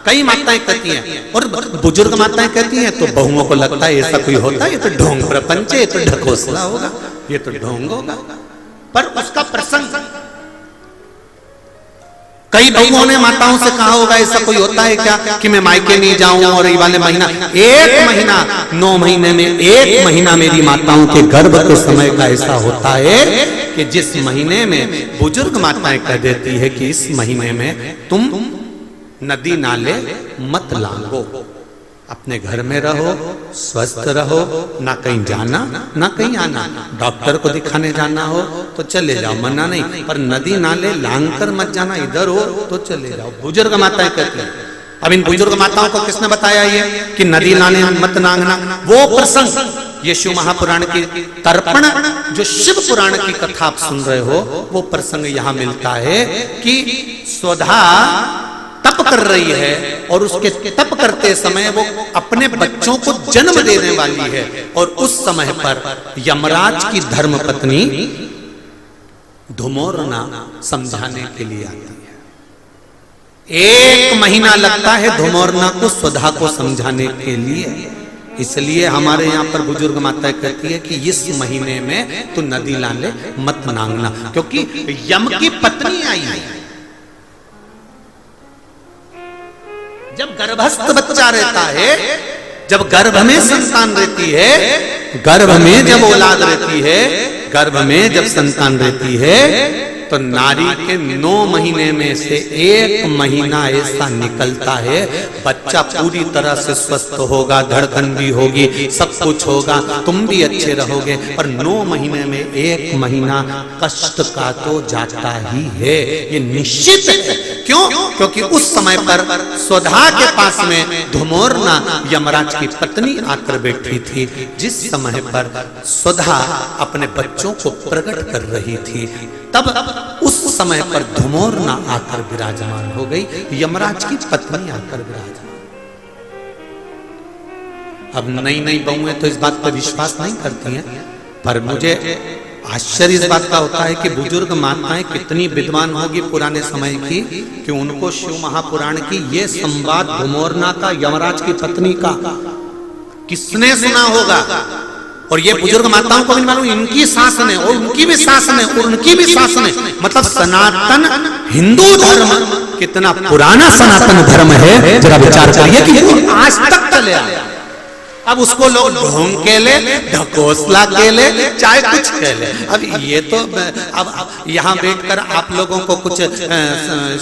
कई माताएं कहती हैं और बुजुर्ग माताएं कहती हैं तो बहुओं को लगता है ऐसा कोई होता है, ये तो ढोंग प्रपंच है, ये तो ढकोसला होगा, ये तो ढोंग होगा। पर उसका प्रसंग कई बहुओं ने माताओं से कहा होगा ऐसा कोई होता है क्या कि मैं मायके नहीं जाऊं और ये वाले महीना 1 महीना 9 महीने में 1 महीना मेरी माताओं के गर्भ के समय का ऐसा होता है कि जिस महीने में बुजुर्ग माताएं कह देती है कि इस महीने में तुम नदी नाले मत लांगो, अपने घर में रहो, स्वस्थ रहो, ना कहीं जाना ना कहीं आना। डॉक्टर को दिखाने जाना हो तो चले जाओ, मना नहीं, पर नदी नाले लांग कर मत जाना, इधर हो तो चले जाओ। बुजुर्ग माताएं कहती हैं। अब इन बुजुर्ग माताओं को किसने बताया ये कि नदी नाले मत नांगना? वो प्रसंग ये शिव महापुराण की तर्पण, जो शिव पुराण की कथा आप सुन रहे हो, वो प्रसंग यहां मिलता है कि स्वधा तप कर रही है और उसके तप करते समय वो अपने बच्चों को जन्म देने वाली है और उस समय पर यमराज की धर्म पत्नी धुमोरना समझाने के लिए आती है। 1 महीना लगता है धुमोरना को स्वधा को समझाने के लिए। इसलिए हमारे यहाँ पर बुजुर्ग माताएं कहती है कि इस महीने में तो नदी नाले मत नांगना, क्योंकि यम की पत्नी आई है। जब गर्भस्थ बच्चा रहता है, जब गर्भ में संतान रहती है, गर्भ में जब औलाद रहती है, गर्भ में जब संतान रहती है, तो नारी के 9 महीने में से 1 महीना ऐसा निकलता है, बच्चा पूरी तरह से स्वस्थ होगा, धड़कन भी होगी, सब कुछ होगा, तुम भी अच्छे रहोगे। पर 9 महीने में 1 महीना कष्ट का तो जाता ही है, ये निश्चित है। क्यों? क्योंकि उस समय पर स्वधा के पास में धुमोरना यमराज की पत्नी आकर बैठी थी, जिस समय पर स्वधा अपने बच्चों को प्रकट कर रही थी, तब उस समय पर धुमोरना आकर विराजमान हो गई, यमराज की पत्नी आकर विराजमान। अब नई नई बहुएं तो इस बात पर विश्वास नहीं करती हैं, पर मुझे आश्चर्य इस बात का होता है कि बुजुर्ग माताएं कितनी विद्वान होगी पुराने समय की कि उनको शिव महापुराण की ये संवाद धुमोरना का यमराज की पत्नी का किसने सुना होगा। और ये बुजुर्ग माताओं को भी मालूम, इनकी सास ने और उनकी भी सास ने और उनकी भी सास ने, मतलब सनातन हिंदू धर्म कितना पुराना सनातन धर्म है, जरा विचार करिए कि आज तक चले आया। अब उसको लोग ढोंग के ले, ढकोसला के ले, चाहे कुछ के ले। अब ये तो अब यहाँ बैठकर आप लोगों को कुछ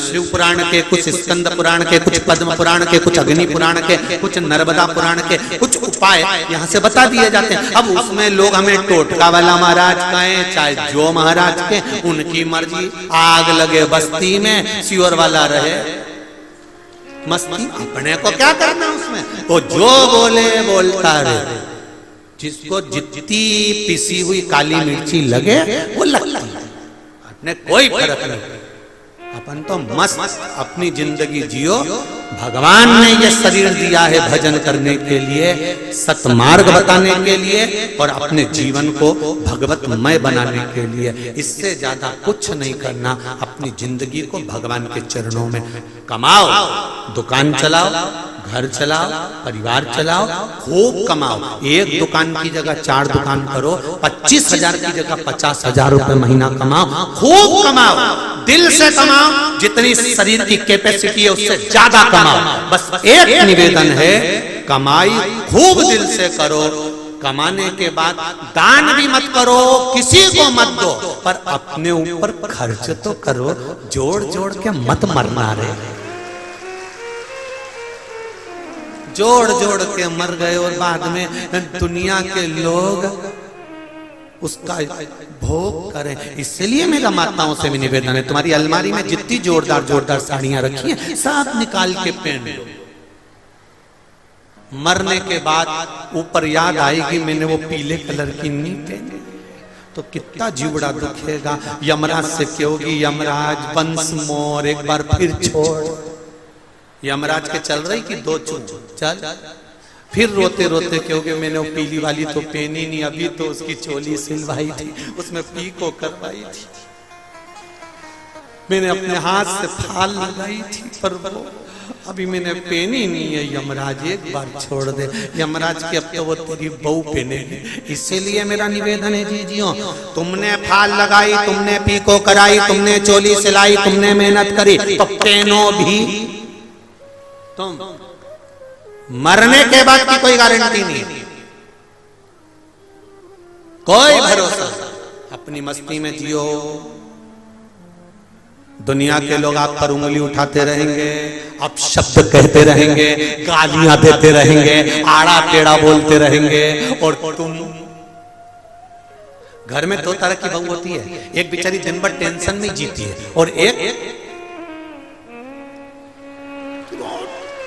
शिव पुराण के, कुछ स्कंद पुराण के, कुछ पद्म पुराण के, कुछ अग्नि पुराण के, कुछ नर्मदा पुराण के कुछ उपाय यहाँ से बता दिए जाते हैं। अब उसमें लोग हमें टोटका वाला महाराज कहें, चाहे जो महाराज के, उनकी मर्जी। आग लगे बस्ती में, सियोर वाला रहे मस्ती, अपने को क्या करना उसमें। वो जो बोले बोलता रहे, जिसको जितनी पिसी हुई काली मिर्ची लगे वो लगती है, अपने कोई फर्क नहीं। अपन तो मस्त अपनी जिंदगी जियो। भगवान ने ये शरीर दिया है भजन करने के लिए, सतमार्ग बताने के लिए और अपने जीवन को भगवतमय बनाने के लिए। इससे ज्यादा कुछ नहीं करना। अपनी जिंदगी को भगवान के चरणों में कमाओ, दुकान चलाओ, घर चलाओ, परिवार चलाओ, खूब कमाओ। एक दुकान की जगह 4 दुकान करो, 25,000 की जगह 50,000 रुपए महीना कमाओ, खूब कमाओ, दिल से कमाओ, जितनी शरीर की कैपेसिटी है उससे ज्यादा कमाओ। बस एक निवेदन है, कमाई खूब दिल से करो। कमाने के बाद दान भी मत करो, किसी को मत दो, पर अपने ऊपर खर्च तो करो। जोड़ जोड़ के मत मरना रे, जोड़ जोड़ के मर गए और बाद में दुनिया के लोग उसका भोग करें। इसलिए मेरा माताओं से भी निवेदन है, तुम्हारी अलमारी में जितनी जोरदार जोरदार साड़ियां रखी हैं सब निकाल के पहन लो। मरने के बाद ऊपर याद आएगी मैंने वो पीले कलर की नहीं पहनी, तो कितना जीवड़ा दुखेगा। यमराज से कहोगी यमराज वंश मोर एक बार फिर छोड़। यमराज के चल रही कि दो चल, फिर रोते रोते कहोगे मैंने वो पीली वाली तो पहनी नहीं, अभी तो उसकी चोली सिलवाई थी, उसमें पीको करवाई थी, मैंने अपने हाथ से फाल लगाई थी, पर वो अभी मैंने पहनी नहीं है। यमराज एक बार छोड़ दे। यमराज की अब तो वो तेरी बहू पहनेगी। इसीलिए मेरा निवेदन है जीजियों, तुमने फाल लगाई, तुमने पीको कराई, तुमने चोली सिलाई, तुमने मेहनत करी, तो पहनो भी तुम। मरने के बाद की कोई गारंटी नहीं, कोई भरोसा। अपनी मस्ती में जियो, दुनिया के लोग आप पर उंगली उठाते रहेंगे, आप शब्द कहते रहेंगे, गालियां देते रहेंगे, आड़ा टेढ़ा बोलते रहेंगे, और तुम घर में दो तरह की बहू होती है, एक बेचारी दिन भर टेंशन में जीती है और एक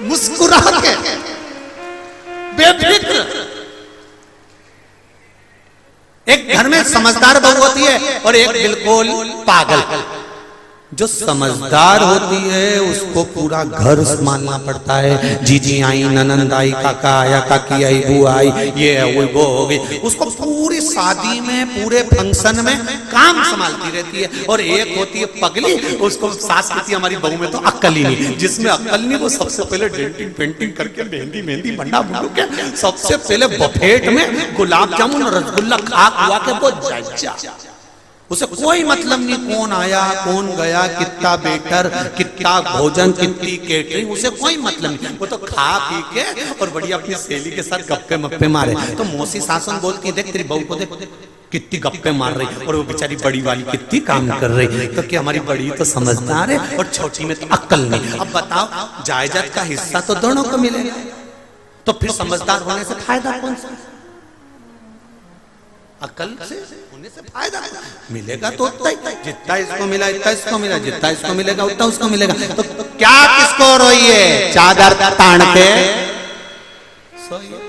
मुस्कुरा के बेफिक्र। एक घर में समझदार बहू होती है और एक बिल्कुल पागल। जो समझदार होती है उसको पूरा घर संभालना पड़ता है। जीजी आई, ननंद आई, काका आया, काकी आई, बुआ आई, ये है वो हो गई। उसको पूरी शादी में, पूरे फंक्शन में काम संभालती रहती है। और एक होती है पगली, उसको सास कहती है हमारी बहू में तो अक्ल ही नहीं। जिसमें अक्ल नहीं वो सबसे पहले डेंटिंग पेंटिंग करके मेहंदी बंडा बुंडू के सबसे पहले बफेट में गुलाब जामुन रसगुल्ला खा खुआ के वो जा। उसे कोई मतलब नहीं कौन आया कौन गया, कितना बेटर, कितना भोजन, कितनी केटरिंग, उसे कोई मतलब नहीं। वो तो खा पी के और बढ़िया अपनी सहेली के साथ गप्पे मप्पे मारे। तो मौसी सासन बोलती देख तेरी बहू को देख कितनी गप्पे मार रही, और वो बेचारी बड़ी वाली कितनी काम कर रही। तो क्या हमारी बड़ी तो समझदार है और छोटी में तो अक्ल नहीं। अब बताओ जायदाद का हिस्सा तो दोनों को मिलेगा, तो फिर समझदार होने से फायदा कौन सा? अकल से होने से फायदा मिलेगा तो उतना ही, जितना इसको मिला इतना इसको मिला, जितना इसको मिलेगा उतना उसको मिलेगा। तो क्या किसको रोइए, चादर तान के सोइए,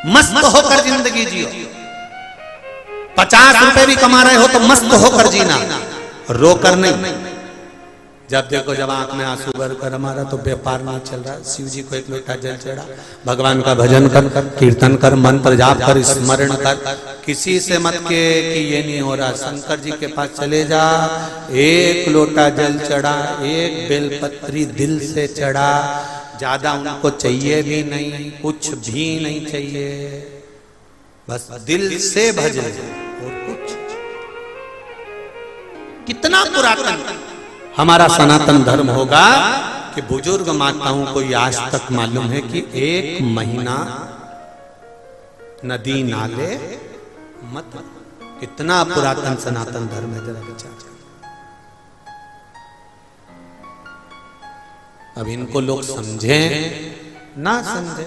मस्त होकर जिंदगी जियो। 50 रुपए भी कमा रहे हो तो मस्त होकर जीना, रोकर नहीं। जब देखो जब आंख में आंसू भरकर हमारा तो व्यापार नहीं चल रहा, शिव जी को एक लोटा जल चढ़ा, भगवान का भजन कर, कीर्तन कर, मंत्र जाप कर, स्मरण कर। किसी से मत के कि ये नहीं हो रहा, शंकर जी के पास चले जा, एक लोटा जल चढ़ा, एक बेलपत्री दिल से चढ़ा, ज्यादा उनको चाहिए भी नहीं, कुछ भी नहीं चाहिए, बस दिल से भजन और कुछ। कितना पुरातन हमारा सनातन धर्म होगा कि बुजुर्ग माताओं को आज तक मालूम है कि 1 महीना नदी नाले मत। कितना पुरातन सनातन धर्म है, जरा विचार। अब इनको लोग समझे ना समझे,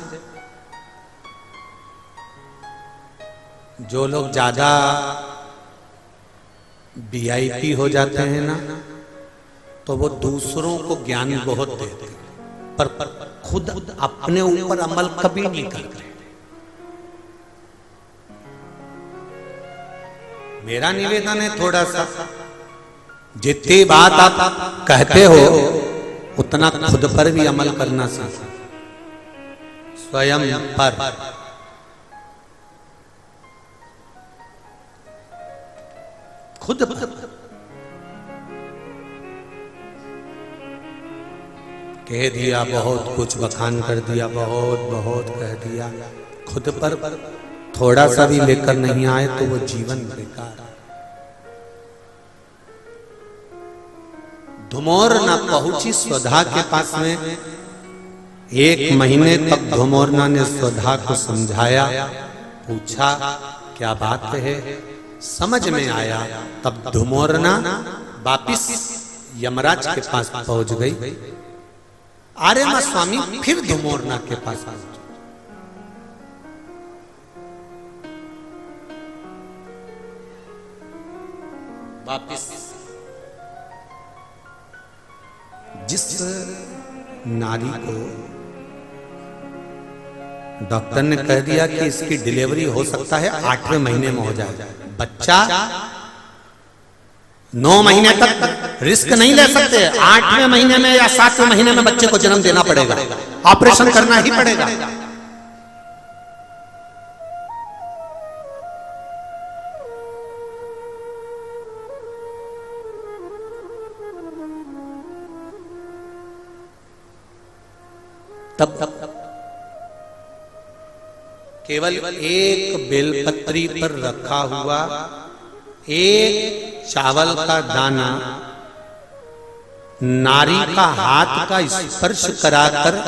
जो लोग ज्यादा VIP हो जाते हैं ना, तो वो दूसरों को ज्ञान बहुत देते हैं पर खुद अपने ऊपर अमल कभी नहीं करते। मेरा निवेदन है थोड़ा सा, जितनी बात आप कहते हो उतना खुद पर भी अमल करना सीखो, स्वयं पर। खुद पर कह दिया, बहुत कुछ बखान कर दिया, बहुत बहुत कह दिया, खुद पर थोड़ा सा भी लेकर नहीं आए तो वो जीवन बेकार। धुमोरना पहुंची स्वधा के पास में, 1 महीने तक धुमोरना ने स्वधा को समझाया, पूछा क्या बात है, समझ में आया। तब धुमोरना वापिस यमराज के पास पहुंच गई। आर्यमा स्वामी फिर धुमोरना के पास आए, वापिस जिस नारी को डॉक्टर ने कह दिया कि इसकी डिलीवरी हो सकता है 8वें महीने में हो जाए, बच्चा 9 महीने तक रिस्क नहीं ले सकते, 8वें महीने में या 7वें महीने में बच्चे को जन्म देना पड़ेगा, ऑपरेशन करना ही पड़ेगा। तब केवल एक बेलपत्री पर रखा हुआ एक चावल का दाना नारी का हाथ का स्पर्श कराकर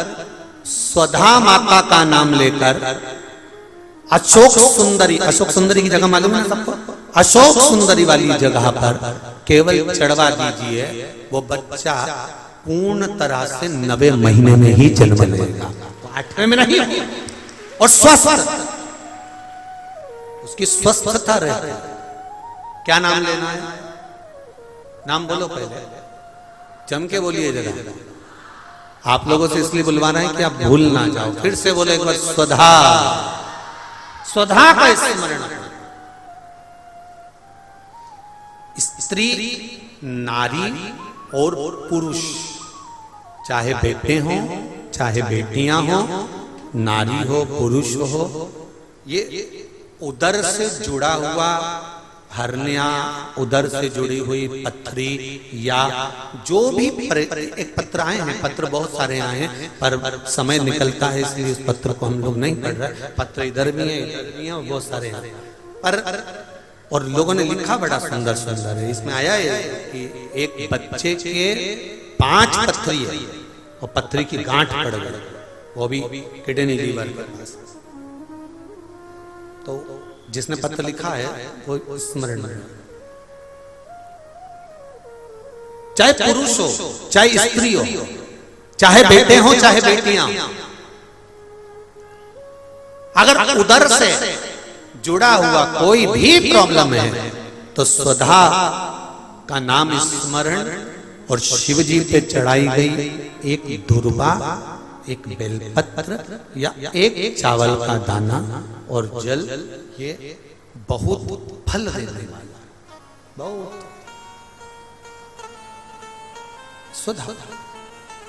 स्वधा माता का नाम लेकर अशोक सुंदरी की जगह मालूम है सबको, अशोक सुंदरी वाली जगह पर केवल चढ़वा दीजिए, वो बच्चा पूर्ण तरह से 90 महीने में ही जन्म लेगा, 8वें में नहीं, और स्वस्थ, उसकी स्वस्थता रहती है। क्या नाम लेना है? नाम बोलो पहले, जम के बोलिए जरा। आप लोगों से इसलिए बुलवाना है कि आप भूल ना जाओ। फिर से बोले एक बार, स्वधा, स्वधा का स्मरण। स्त्री, नारी और पुरुष, चाहे बेटे हों चाहे बेटियां हों, नारी हो पुरुष हो, ये उदर से जुड़ा हुआ हरनिया, उदर से जुड़ी हुई पथरी, या जो भी एक पत्र आए हैं, पत्र बहुत सारे आए हैं, पर समय निकलता है इसलिए उस पत्र को हम लोग नहीं पढ़ रहे। पत्र इधर भी है, इधर भी है, और बहुत सारे हैं, पर और लोगों ने लिखा बड़ा सुंदर सुंदर है। इसमें आया है कि एक बच्चे के 5 पथरी है और पथरी की गांठ पड़ गई, वो भी किडनी लीवर के पास। तो जिसने पत्र लिखा है वो स्मरण में, चाहे पुरुष हो चाहे स्त्री हो, चाहे बेटे हो चाहे बेटियां, अगर उदर से जुड़ा हुआ कोई भी प्रॉब्लम है तो स्वधा का नाम स्मरण और शिव जी पे चढ़ाई गई एक दुर्वा, एक बेलपत्र या एक चावल का दाना और जल, ये बहुत फल देने वाला, बहुत। स्वधा,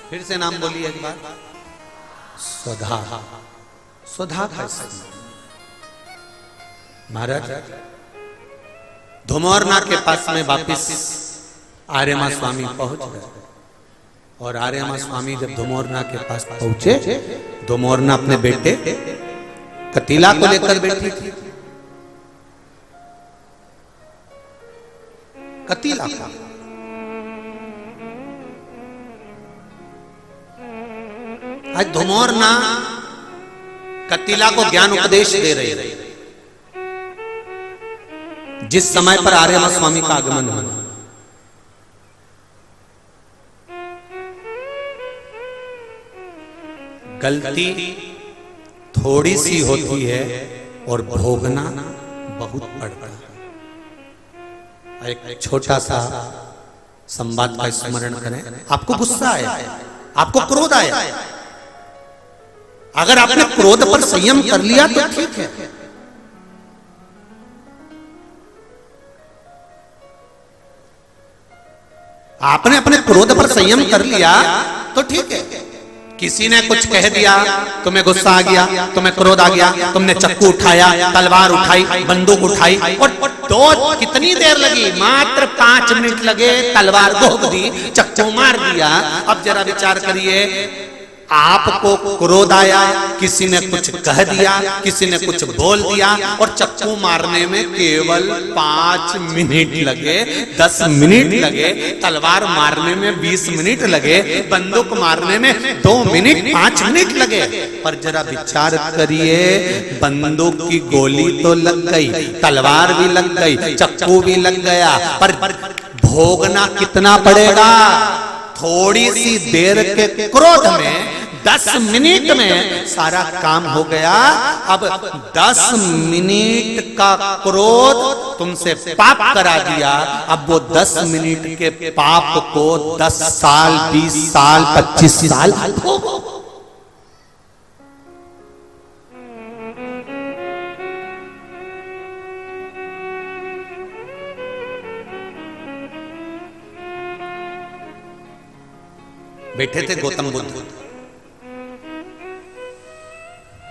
फिर से नाम बोलिए एक बार, स्वधा, स्वधा का महाराज धुमौरना के पास में वापिस आर्यमा स्वामी पहुंच गए, और आर्यमा स्वामी जब धुमौरना के पास पहुंचे, धुमौरना अपने बेटे कतीला को लेकर बैठी थी। कतीला का आज धुमौरना कतीला को ज्ञान उपदेश दे रही, जिस समय पर आर्यमा स्वामी का आगमन हुआ। गलती थोड़ी सी होती है और भोगना बहुत पड़ता है। एक छोटा सा संवाद का स्मरण करें। आपको गुस्सा आया, आपको क्रोध आया, अगर आपने क्रोध पर संयम कर लिया तो ठीक है, आपने अपने क्रोध पर संयम कर लिया तो ठीक है। किसी ने कुछ कह दिया, तुम्हें गुस्सा आ गया, तुम्हें क्रोध आ गया, तुमने चक्कू उठाया, तलवार उठाई, बंदूक उठाई, और कितनी देर लगी? मात्र 5 मिनट लगे, तलवार घोंप दी, चक्कू मार दिया। अब जरा विचार करिए, आपको क्रोध आया, किसी ने कुछ कह दिया, किसी ने कुछ बोल दिया, और चक्कू मारने में केवल 5 मिनट लगे, 10 मिनट लगे, तलवार मारने में 20 मिनट लगे, बंदूक मारने में 2 मिनट 5 मिनट लगे। पर जरा विचार करिए, बंदूक की गोली तो लग गई, तलवार भी लग गई, चक्कू भी लग गया, पर भोगना कितना पड़ेगा? थोड़ी सी देर के क्रोध में 10 मिनट में सारा काम हो गया। अब 10 मिनट का क्रोध तुमसे पाप करा दिया। अब वो 10 मिनट के पाप को 10 साल 20 साल 25 साल भोगो। बैठे थे गौतम बुद्ध,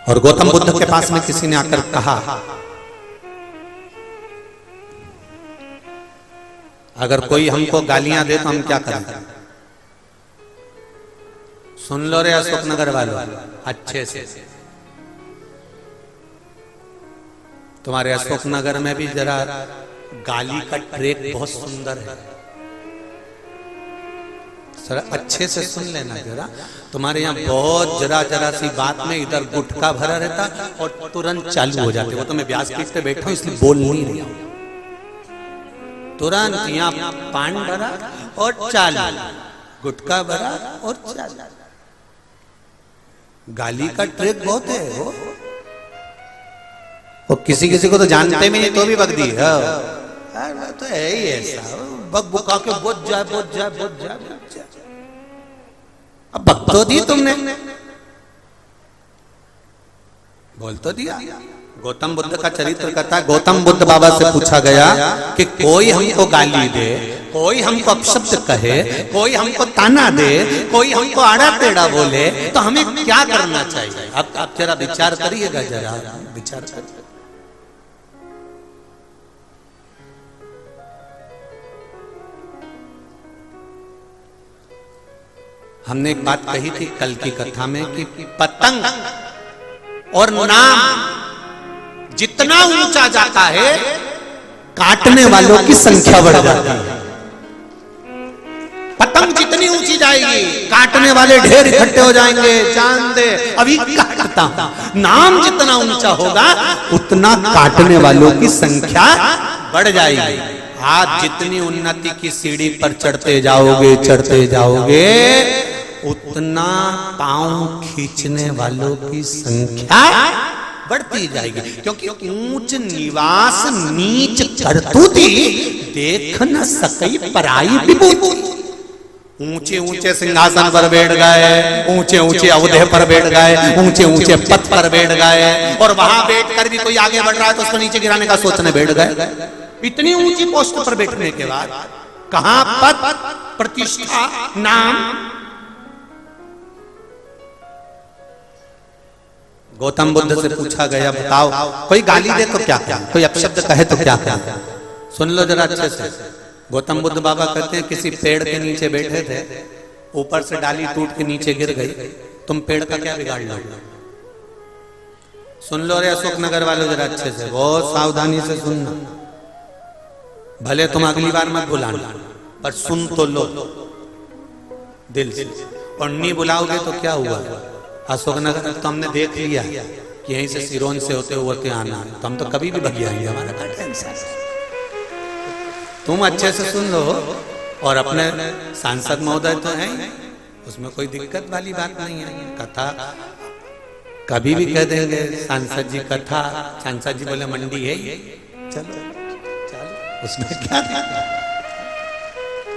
और गौतम बुद्ध के पास में किसी ने आकर कहा, अगर कोई हमको गालियां दे तो हम क्या करें? सुन लो रे अशोकनगर वालों अच्छे से, तुम्हारे अशोकनगर में भी जरा गाली का ट्रैक बहुत सुंदर है, सर अच्छे से सुन लेना जरा। तुम्हारे यहाँ बहुत जरा जरा सी बात में इधर गुटखा भरा रहता और तुरंत चालू हो जाते। वो तो मैं व्यासपीठ पे बैठा हूं इसलिए बोल नहीं रही हूं। तुरंत यहाँ पान भरा और चालू, गुटखा भरा और चालू। गाली का ट्रिक बहुत है वो किसी किसी को तो जानते भी नहीं तो भी बक दी है तो है ही ऐसा, बक बुका के बुझ जाए बुझ जाए बुझ जाए। अब बक तो दी तुमने, बोल तो दिया। गौतम बुद्ध का चरित्र कथा, गौतम बुद्ध बाबा से पूछा गया कि कोई हमको गाली दे, कोई हमको अपशब्द कहे, कोई हमको ताना दे, कोई हमको आड़ा टेढ़ा बोले तो हमें क्या करना चाहिए? अब आप जरा विचार करिएगा, जरा विचार करिए। हमने एक बात कही थी कल की कथा में कि पतंग और नाम जितना ऊंचा जाता है काटने वालों की संख्या बढ़ जाती है। पतंग जितनी ऊंची जाएगी काटने वाले ढेर इकट्ठे हो जाएंगे। जान दे अभी काटता हूं। नाम जितना ऊंचा होगा उतना काटने वालों की संख्या बढ़ जाएगी। आज जितनी उन्नति की सीढ़ी पर चढ़ते जाओगे उतना पांव खींचने वालों की संख्या बढ़ती जाएगी, क्योंकि ऊंच निवास नीच करतूती देख न सकई पराई विभूति। ऊंचे ऊंचे सिंहासन पर बैठ गए, ऊंचे ऊंचे अवधे पर बैठ गए, ऊंचे ऊंचे पद पर बैठ गए, और वहां बैठकर भी कोई आगे बढ़ रहा है तो उसको नीचे गिराने का सोचने बैठ गए। इतनी ऊंची पोस्ट पर बैठने के बाद कहां पद, प्रतिष्ठा, नाम। गौतम बुद्ध से पूछा गया, बताओ कोई गाली दे तो क्या करें, कोई अपशब्द कहे तो क्या करें? सुन लो जरा अच्छे से। गौतम बुद्ध बाबा कहते हैं किसी पेड़ के नीचे बैठे थे, ऊपर से डाली टूट के नीचे गिर गई, तुम पेड़ का क्या बिगाड़ लोगे? सुन लो रे अशोकनगर वालों जरा अच्छे से, बहुत सावधानी से सुनना। भले तुम अगली बार मत बुलाना पर सुन तो लो दिल से, और नहीं बुलाओगे तो क्या हुआ? अशोकनगर तो हमने देख लिया कि यहीं से सिरोन से होते हुए आना, तो हम तो कभी भी भग जाएंगे, हमारा क्या टेंशन। तुम अच्छे से सुन लो, और अपने सांसद महोदय तो हैं, उसमें कोई दिक्कत वाली बात नहीं है। कथा कभी भी कह देंगे सांसद जी कथा, सांसद जी बोले मंडी है, चलो चलो, उसमें क्या दिक्कत?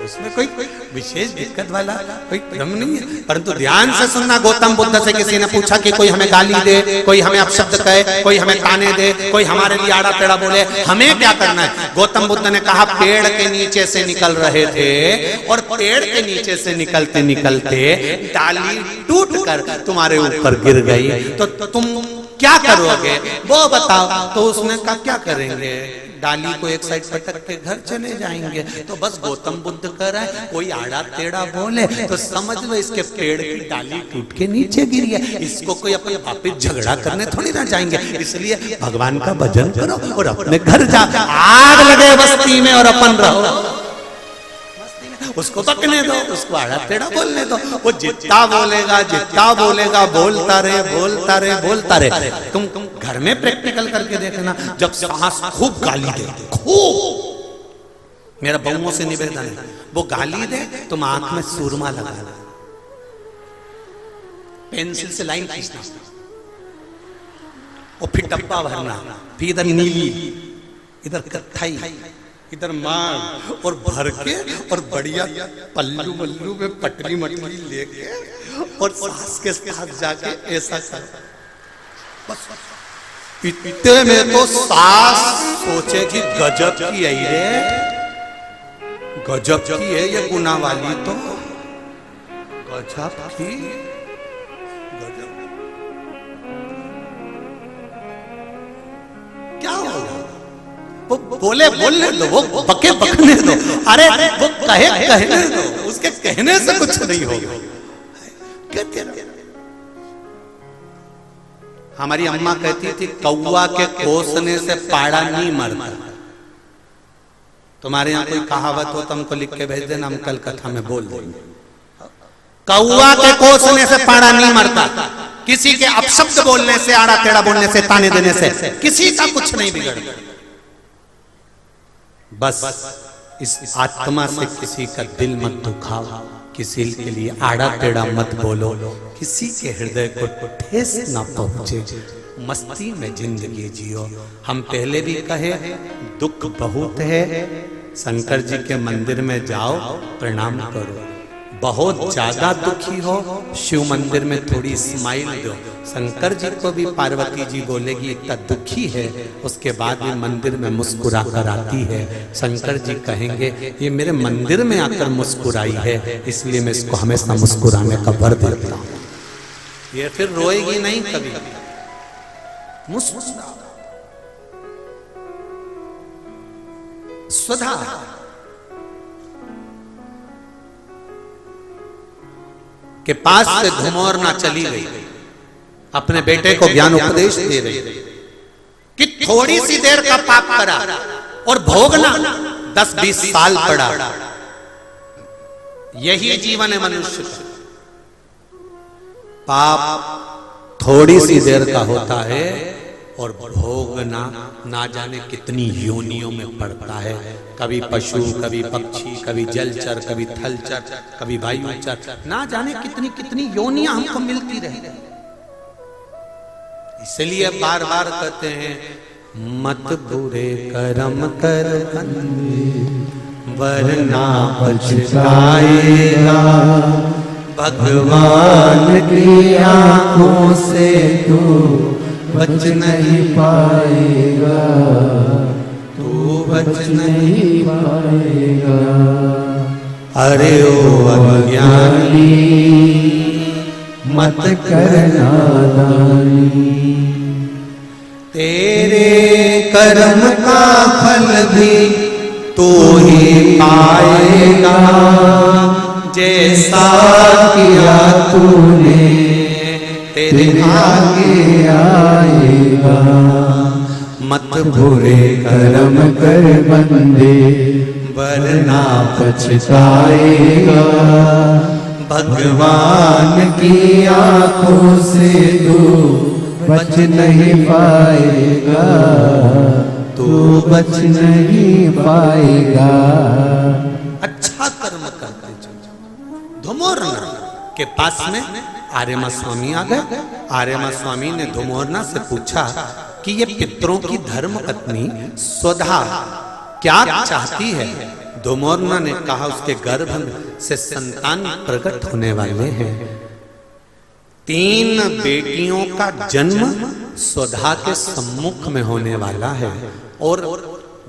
उसमें कोई विशेष दिक्कत वाला कोई क्रम नहीं है। परंतु ध्यान से सुनना, गौतम बुद्ध से किसी ने पूछा कि कोई हमें गाली दे, कोई हमें अपशब्द कहे, कोई हमें ताने दे, कोई हमारे लिए आड़ा टेढ़ा बोले, हमें क्या करना है? गौतम बुद्ध ने कहा पेड़ के नीचे से निकल रहे थे, और पेड़ के नीचे से निकलते निकलते डाली टूट कर तुम्हारे ऊपर गिर गई, तो तुम क्या करोगे वो बताओ? तो उसने कहा क्या करेंगे, डाली को एक साइड पटक के घर चले जाएंगे। तो बस गौतम बुद्ध कह रहा है कोई आड़ा टेढ़ा बोले तो समझ लो इसके पेड़ की डाली टूट के नीचे गिरी है, इसको कोई अपने वापिस झगड़ा करने थोड़ी ना जाएंगे। इसलिए भगवान का भजन करो और अपने घर जा। आग लगे बस्ती में और अपन रहो, उसको बकने दो, उसको आड़ा टेढ़ा बोलने दो। वो जितना बोलेगा बोलता रहे। तुम घर में प्रैक्टिकल करके देखना, जब सास खूब गाली दे, खूब, मेरा बहुओं से निवेदन है, वो गाली दे तुम आंख में सुरमा लगाना, पेंसिल से लाइन खींचना और फिर डब्बा भरना, फिर इधर नीली, इधर कत्थई, इधर मार और भर के और बढ़िया पल्लू वल्लू में पटरी मटरी लेके और सास के साथ जाके ऐसा कर। बस इतने में तो सास सोचे कि गजब की है रे, गजब की है ये गुना वाली, तो गजब की, गजब क्या होगा? वो बोले बोलने दो, वो बके बकने दो, अरे वो कहे कहने दो, उसके कहने से कुछ नहीं होगा। कहते रहो। हमारी अम्मा कहती थी कौवा के कोसने से पाड़ा नहीं मरता। तुम्हारे यहाँ कोई कहावत हो तो हमको लिख के भेज देना, हम कल कथा में बोल देंगे। कौवा के कोसने से पाड़ा नहीं मरता, किसी के अपशब्द बोलने से, आड़ा टेढ़ा बोलने से, ताने देने से किसी का कुछ नहीं बिगड़ता। बस इस आत्मा से किसी का दिल मत दुखाओ, किसी के लिए आड़ा टेढ़ा मत बोलो, किसी के हृदय को ठेस ना पहुंचे, मस्ती में जिंदगी जियो। हम पहले भी कहे दुख बहुत है, शंकर जी के मंदिर में जाओ प्रणाम करो। बहुत ज्यादा दुखी हो, शिव मंदिर में थोड़ी स्माइल दो। शंकर जी को भी पार्वती जी बोलेगी इतना दुखी है, उसके बाद भी मंदिर में मुस्कुरा कर आती है। शंकर जी कहेंगे ये मेरे मंदिर में आकर मुस्कुराई है, इसलिए मैं इसको हमेशा मुस्कुराने का वर देता हूं। ये फिर रोएगी नहीं कभी, मुस्कुरा। सुधा के पास से धुमोरना चली गई, अपने बेटे को ज्ञान उपदेश दे रही कि थोड़ी सी देर का पाप करा और भोगना 10-20 साल पड़ा। यही जीवन है मनुष्य का। पाप थोड़ी सी देर का होता है और भोगना ना जाने कितनी योनियों में पड़ता है। कभी पशु, कभी पक्षी, कभी जलचर, कभी थलचर, कभी वायुचर, ना जाने कितनी कितनी योनियां हमको मिलती रही। इसलिए बार बार कहते हैं मत बुरे कर्म कर वरना पछताएगा, भगवान की आंखों से तू बच नहीं पाएगा, तू बच नहीं पाएगा। अरे ओ अज्ञानी मत करना नादानी, तेरे कर्म का फल भी तू ही पाएगा, जैसा किया तूने तेरे आगे आएगा। मत बुरे कर्म कर बंदे वरना पछताएगा, भगवान की आंखों से तू बच नहीं पाएगा, तू बच नहीं पाएगा। अच्छा कर्म करते चलो। धुमोरना के पास में आर्यमा स्वामी आ गए। आर्यमा स्वामी ने धुमोरना से पूछा कि ये पितरों की धर्म पत्नी स्वधा क्या चाहती है। धुमोरना ने कहा उसके गर्भ से संतान प्रकट होने वाले हैं। 3 बेटियों का जन्म स्वधा के सम्मुख में होने वाला है और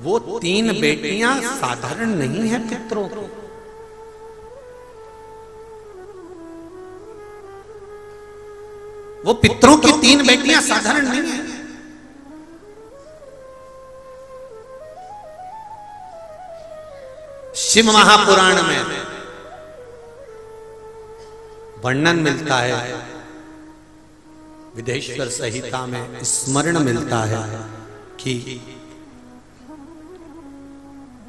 वो 3 बेटियां साधारण नहीं है पितरों को। वो पितरों की 3 बेटियां साधारण नहीं है। शिव महापुराण में वर्णन मिलता है, विदेश्वर संहिता में स्मरण मिलता है कि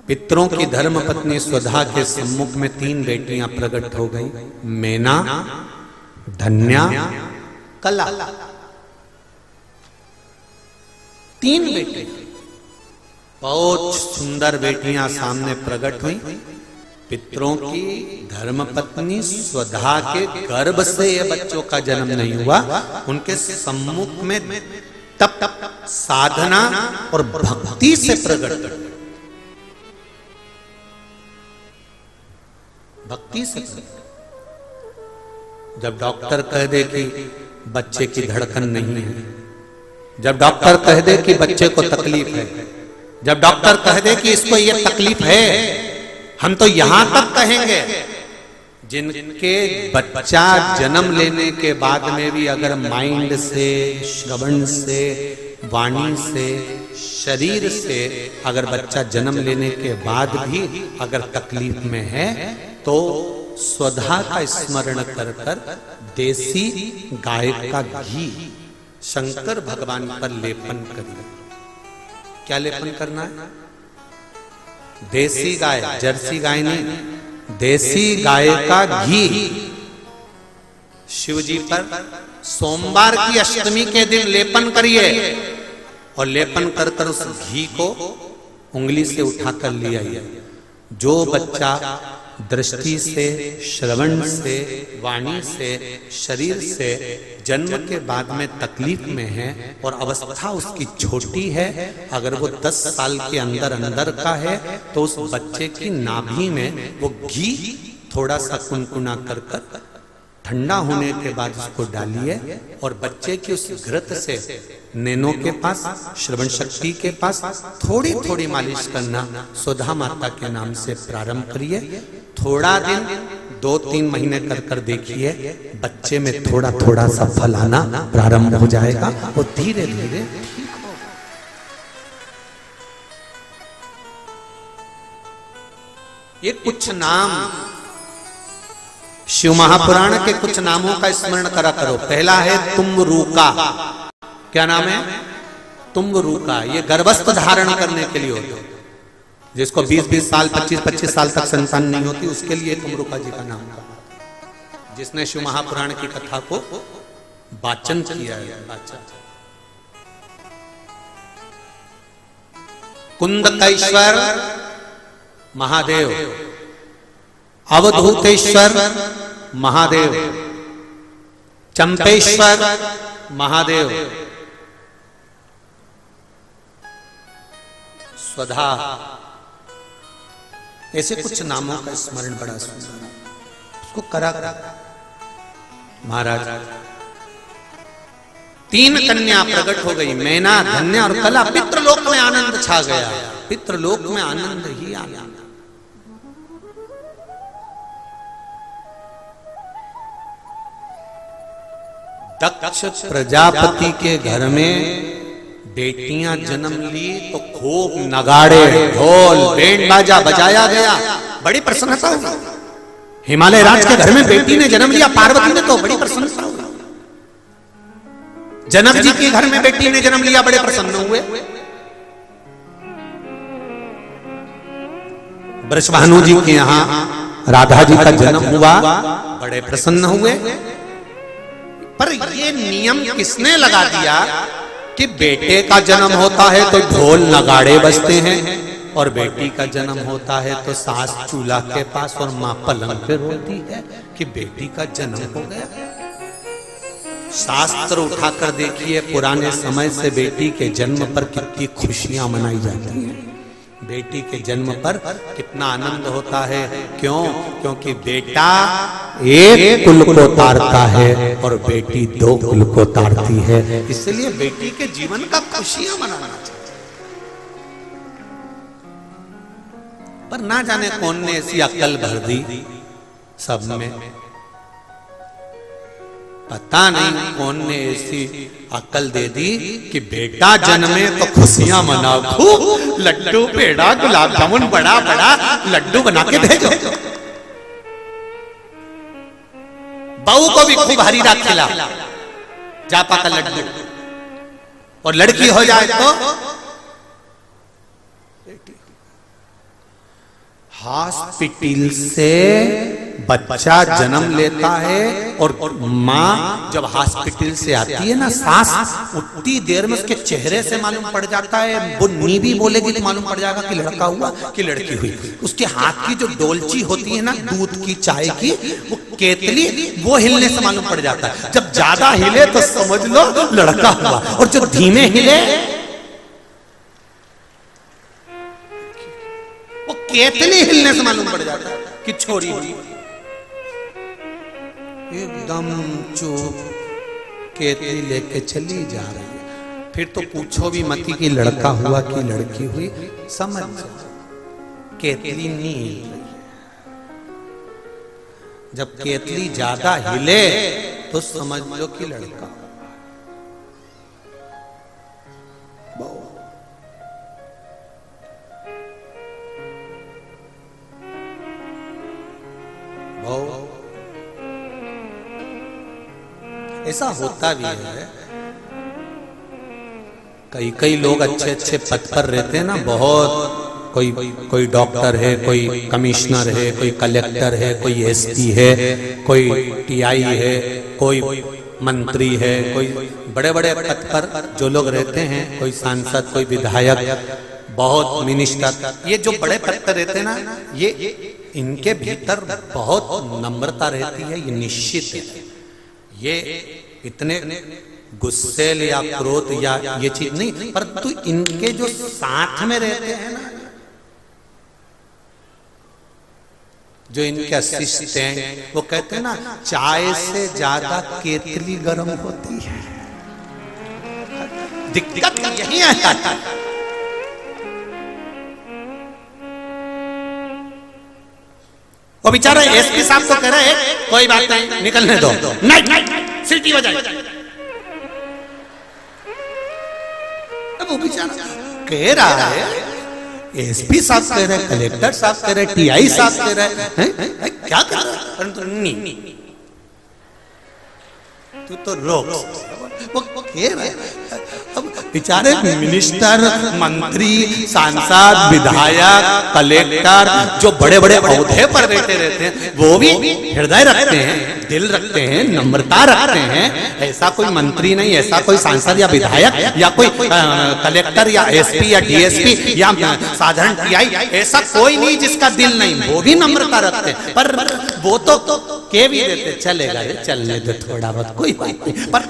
पितरों की धर्म पत्नी स्वधा के सम्मुख में 3 बेटियां प्रकट हो गई, मेना, धन्या, कला। 3 बेटियां, बहुत सुंदर बेटियां सामने प्रकट हुई। पितरों की धर्मपत्नी स्वधा के गर्भ से ये बच्चों का जन्म नहीं हुआ, उनके सम्मुख में तप साधना और भक्ति से प्रकट कर, भक्ति से प्रकट। जब डॉक्टर कह दे कि बच्चे की धड़कन नहीं है, जब डॉक्टर कह दे कि बच्चे को तकलीफ है, जब डॉक्टर कह दे कि इसको ये तकलीफ है, हम तो यहां तक कहेंगे जिनके बच्चा जन्म लेने के बाद में भी अगर माइंड से, श्रवण से, वाणी से, शरीर से अगर बच्चा जन्म लेने के बाद भी अगर तकलीफ में है तो स्वधा का स्मरण कर कर देसी गाय का घी शंकर भगवान पर लेपन करिए। क्या लेपन करना है? देसी गाय, जर्सी गाय नहीं, देसी गाय का घी शिव जी पर सोमवार की अष्टमी के दिन लेपन करिए और लेपन कर कर उस घी को उंगली से उठाकर ले आइए। जो बच्चा दृष्टि से, श्रवण से, वाणी से, शरीर से जन्म के बाद में तकलीफ में है और अवस्था उसकी छोटी है, अगर वो 10 साल के अंदर अंदर का है तो उस बच्चे की नाभि में वो घी थोड़ा सा कुनकुना कर कर ठंडा होने के बाद उसको डालिए और बच्चे की उस घृत से नैनों के पास, श्रवण शक्ति के पास थोड़ी थोड़ी मालिश करना सुधा माता के नाम से प्रारंभ करिए। थोड़ा दिन 2-3 महीने कर कर देखिए, बच्चे में थोड़ा थोड़ा सा फल आना प्रारंभ हो जाएगा और धीरे धीरे ये कुछ नाम शिव महापुराण के कुछ नामों का स्मरण करा करो। पहला है तुम्बरूका। क्या नाम है? तुम्बरूका। ये गर्भस्थ धारण करने के लिए होते हैं, जिसको 20-20 साल, 25-25 साल तक संतान नहीं होती, उसके लिए तुम्बरूका जी का नाम था, जिसने शिव महापुराण की कथा को वाचन किया है। कुंदकेश्वर महादेव, अवधूतेश्वर महादेव, चंपेश्वर महादेव, स्वधा, ऐसे कुछ नामों का स्मरण बड़ा सुंदर उसको करा महाराज। 3 कन्या प्रकट हो गई, मैना, धन्या और कला। पितृलोक में आनंद छा गया, पितृलोक में आनंद ही आनंद। दक्ष प्रजापति के घर में बेटियां जन्म ली तो खूब नगाड़े, ढोल, बैंड बाजा बजाया गया, बड़ी प्रसन्नता हुई। हिमालय राज के घर में बेटी ने जन्म लिया, पार्वती ने, तो बड़ी प्रसन्नता हुई। जनक जी के घर में बेटी ने जन्म लिया, बड़े प्रसन्न हुए। वृषभानु जी के यहां राधा जी का जन्म हुआ, बड़े प्रसन्न हुए। पर ये नियम किसने लगा दिया कि बेटे का जन्म होता है तो ढोल नगाड़े बजते हैं और बेटी का जन्म होता है तो सास चूल्हा के पास और मां पलंग पे रोती है कि बेटी का जन्म हो गया। शास्त्र उठाकर देखिए, पुराने समय से बेटी के जन्म पर कितनी खुशियां मनाई जाती हैं, बेटी के जन्म पर कितना आनंद होता है। क्यों? क्योंकि बेटा एक कुल को तारता है और बेटी 2 कुल को तारती है, इसलिए बेटी के जीवन का खुशियां मनाना चाहिए। पर ना जाने कौन ने ऐसी अक्ल भर दी सब में, पता नहीं कौन ने ऐसी अक्ल दे दी कि बेटा जन्मे तो खुशियां मनाओ, खूब लड्डू, पेड़ा, गुलाब जामुन बड़ा बड़ा लड्डू बना के भेजो, बहू को भी खूब हरीरा खिला, जापा का लड्डू, और लड़की हो जाए तो हॉस्पिटल से बच्चा जन्म लेता है और माँ जब हॉस्पिटल से आती है ना, सांस उतनी देर में उसके चेहरे से मालूम पड़ जाता है। वो नी भी बोलेगी तो मालूम पड़ जाएगा कि लड़का हुआ कि लड़की हुई। उसके हाथ की जो डोलची होती है ना दूध की चाय की, वो केतली, वो हिलने से मालूम पड़ जाता है। जब ज्यादा हिले तो समझ लो लड़का हुआ, और जो धीमे हिले वो केतली हिलने से मालूम पड़ जाता है कि छोरी हुई। एकदम चुप केतली लेके चली जा रही है। फिर तो पूछो भी मती कि लड़का हुआ कि लड़की हुई, समझ जाओ केतली नहीं हिल रही है। जब केतली ज्यादा हिले तो समझ लो कि लड़का। ऐसा होता भी है। कई लोग अच्छे अच्छे पद पर रहते हैं ना, बहुत कोई डॉक्टर है, कोई कमिश्नर है, कोई कलेक्टर है, कोई एसपी है, कोई टीआई है, कोई मंत्री है, कोई बड़े बड़े पद पर जो लोग रहते हैं, कोई सांसद, कोई विधायक, बहुत मिनिस्टर, ये जो बड़े पद पर रहते हैं ना, ये इनके भीतर बहुत नम्रता रहती है, ये निश्चित है। ये इतने गुस्से या क्रोध या ये चीज नहीं, परंतु इनके जो साथ में रहते हैं ना, जो इनके असिस्टेंट, वो कहते हैं ना चाय से ज्यादा केतली गर्म होती है। दिक्कत यही आता है। वो बेचारा एसपी साहब को कह रहे हैं कोई बात नहीं, निकलने दो, नहीं सीटी बजाई। अब वो बेचारा कह रहा है, एसपी साहब कह रहे, कलेक्टर साहब कह रहे, टीआई साहब कह रहे हैं, क्या कर रहा है, परंतु नहीं, तू तो रोक। वो कह रहा है, अब बेचारे मिनिस्टर, मंत्री, सांसद, विधायक, कलेक्टर, जो बड़े बड़े ओहदे पर रहते हैं, वो भी हृदय रखते हैं, दिल रखते हैं, नम्रता रखते हैं। ऐसा कोई मंत्री नहीं, ऐसा कोई सांसद या विधायक या कोई कलेक्टर या एसपी या डीएसपी या साधारण टीआई, ऐसा कोई नहीं जिसका दिल नहीं, वो भी नम्रता रखते हैं। पर वो तो कह भी देते चलेगा, चलने दो थोड़ा बहुत, कोई बात नहीं। पर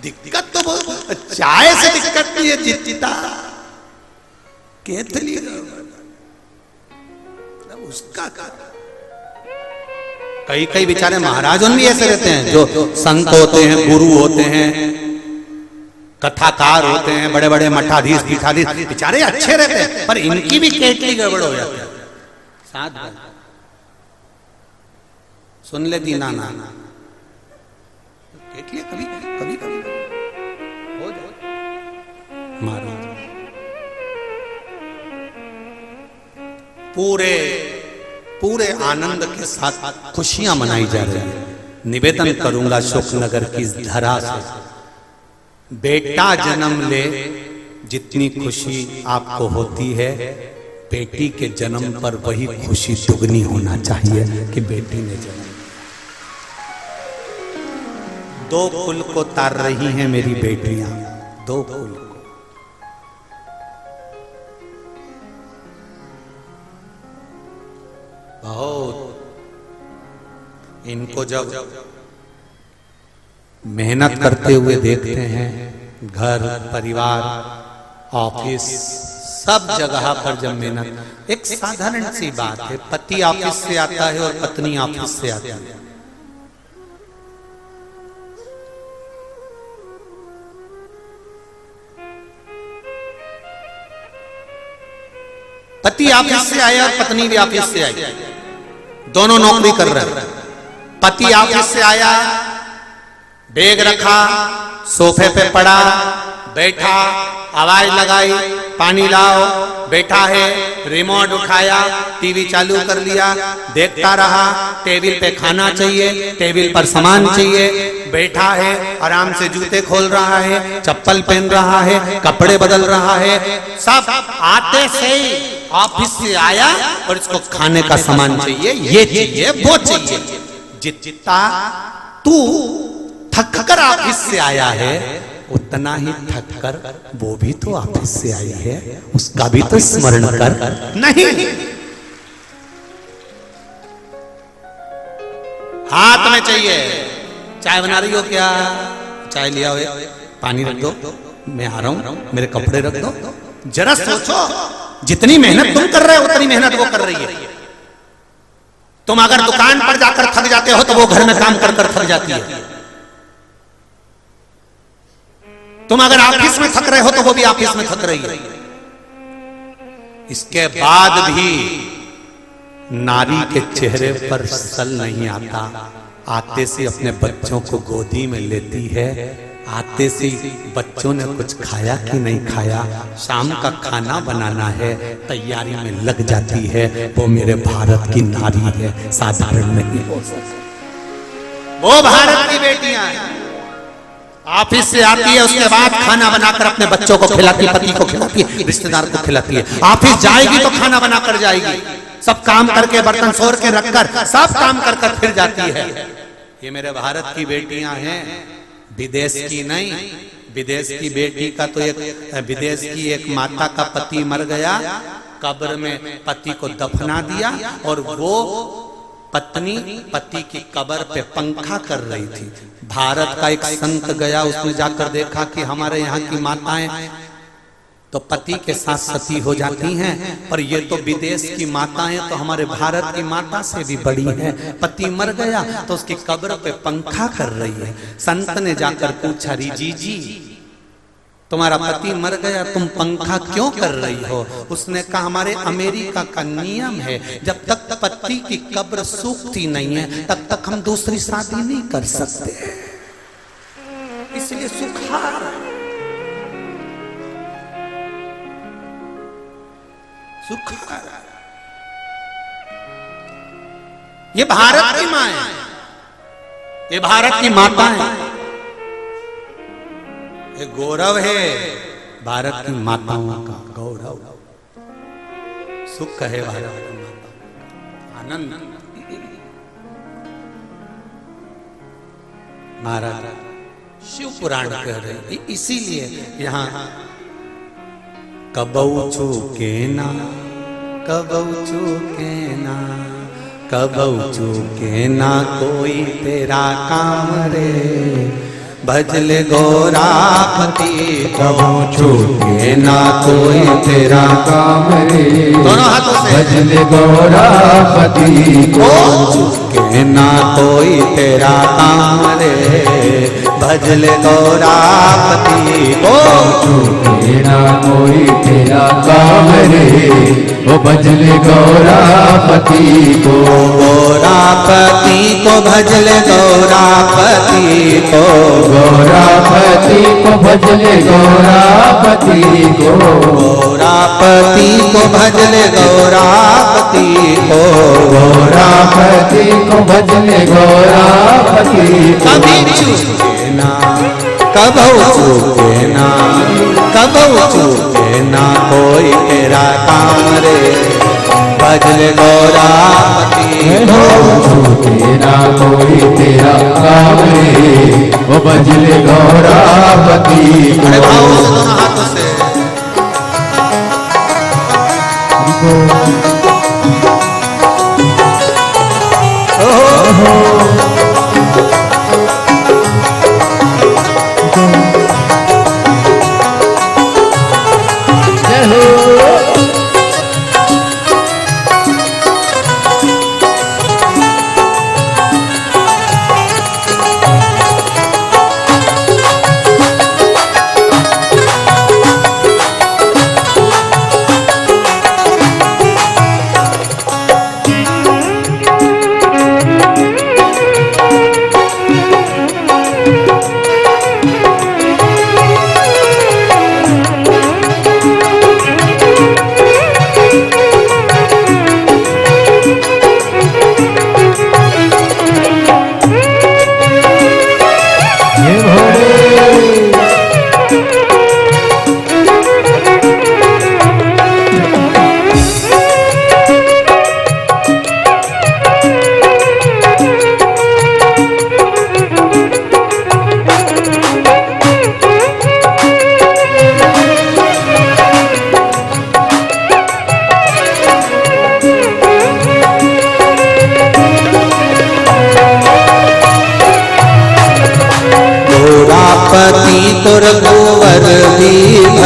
दिक्कत तो वो चाय से दिक्कत नहीं है, जितना केतली उसका कई बेचारे महाराजों भी ऐसे रहते हैं, जो संत होते हैं, गुरु होते हैं, कथाकार होते हैं, बड़े बड़े मठाधीश पीठाधीश, बेचारे अच्छे रहते हैं, पर इनकी भी केतली गड़बड़ हो जाती है। साथ सुन ले दीना ना केतली कभी कभी कभी हो जाए। मारो पूरे आनंद के साथ खुशियां मनाई जा रही है। निवेदन करूंगा शुकनगर की इस धरा से, बेटा जन्म ले जितनी खुशी आपको होती है, बेटी के जन्म पर वही खुशी दुगनी होना चाहिए कि बेटी ने जन्म। दो कुल को तार रही हैं मेरी बेटियां, दो कुल को। बहुत इनको जब मेहनत करते हुए देखते हैं, घर परिवार ऑफिस सब जगह पर जब मेहनत, एक साधारण सी बात है, पति ऑफिस से आता है और पत्नी ऑफिस से आती है। पति ऑफिस से आया और पत्नी भी ऑफिस से आई, दोनों नौकरी कर रहे हैं। पति ऑफिस से आया, बैग रखा, सोफे पे पड़ा, बैठा, आवाज लगाई, पानी लाओ, बैठा है, रिमोट उठाया, टीवी चालू कर लिया, देखता रहा, टेबल पे खाना चाहिए, टेबल पर सामान चाहिए, बैठा है, आराम से जूते खोल रहा है, चप्पल पहन रहा है, कपड़े बदल रहा है, सब आते से ही ऑफिस से आया और इसको खाने का सामान चाहिए, ये चाहिए, वो चाहिए। जितना तू थक कर ऑफिस से आया है उतना ही थक कर वो भी तो ऑफिस से आई है, उसका भी तो स्मरण कर। नहीं, हाथ में चाहिए। चाय बना रही हो क्या? चाय लिया हो, पानी रख दो, मैं आ रहा हूं, मेरे कपड़े रख दो। जरा सोचो, जितनी मेहनत तुम कर रहे हो उतनी मेहनत वो कर रही है। तुम अगर दुकान पर जाकर थक जाते हो तो वो घर में काम कर कर थक जाती है। तुम अगर ऑफिस में थक रहे हो तो वो भी ऑफिस में थक रही है। इसके बाद भी नारी के चेहरे पर सल नहीं आता। आते से अपने बच्चों को गोदी में लेती है, आते से बच्चों ने कुछ खाया कि नहीं खाया, शाम का खाना बनाना है, तैयारी में लग जाती है। वो मेरे भारत की नारी है, साधारण नहीं हो सकती। वो भारत की बेटियां हैं। ऑफिस से आती है, उसके बाद खाना बनाकर अपने बच्चों को खिलाती है, पति को खिलाती है, रिश्तेदार को खिलाती है। ऑफिस जाएगी तो खाना बनाकर जाएगी, सब काम करके, बर्तन सोर के रखकर, सब काम कर कर फिर जाती है। ये मेरे भारत की बेटियां हैं, विदेश की नहीं। विदेश की बेटी का तो विदेश की एक माता का पति मर गया, कब्र में पति को दफना दिया और वो पत्नी पति की कब्र पे पंखा कर रही थी। भारत का एक संत गया, उसने जाकर देखा कि हमारे यहाँ की माताएं तो पति के साथ सती हो जाती हैं, पर ये तो विदेश की माताएं तो हमारे भारत की माता से भी बड़ी हैं। पति मर गया तो उसकी कब्र पे पंखा कर रही है। संत ने जाकर पूछा, जी तुम्हारा पति मर गया, तुम पंखा क्यों कर रही हो? उसने कहा, हमारे अमेरिका का नियम है, जब तक पति की कब्र सूखती नहीं है तब तक हम दूसरी शादी नहीं कर सकते, इसलिए सुखा। ये भारत की माँ है, ये भारत की माता है, ये गौरव है भारत की माताओं का, गौरव सुख है भारत की माता, आनंद। महाराज शिव पुराण कह रहे, इसीलिए यहाँ कबऊ चूके ना, कबऊ चूके ना, कबऊ चूके ना कोई तेरा काम रे, भजले गौरापति कबू चूके ना कोई तेरा काम रे, दोनों हाथों से भजले गौरापति को, चूके ना कोई तेरा काम रे, भजले गौरापति को, चूके ना कोई तेरा काम रे, वो भजले गौरापति को, गौरापति को भजले गौरापति को, गौरापति को भजले गौरापति को, गौरापति को भजले गौरापति को, गौरापति को भजले गौरापति को, कभी चूके ना, कबहू चूके ना, कबहू चूके ना कोई तेरा काम रे, भजले गौरापति को, चूके ना कोई तेरा काम रे, वो भजले गौरापति को। अरे भाव से दोनों हाथों से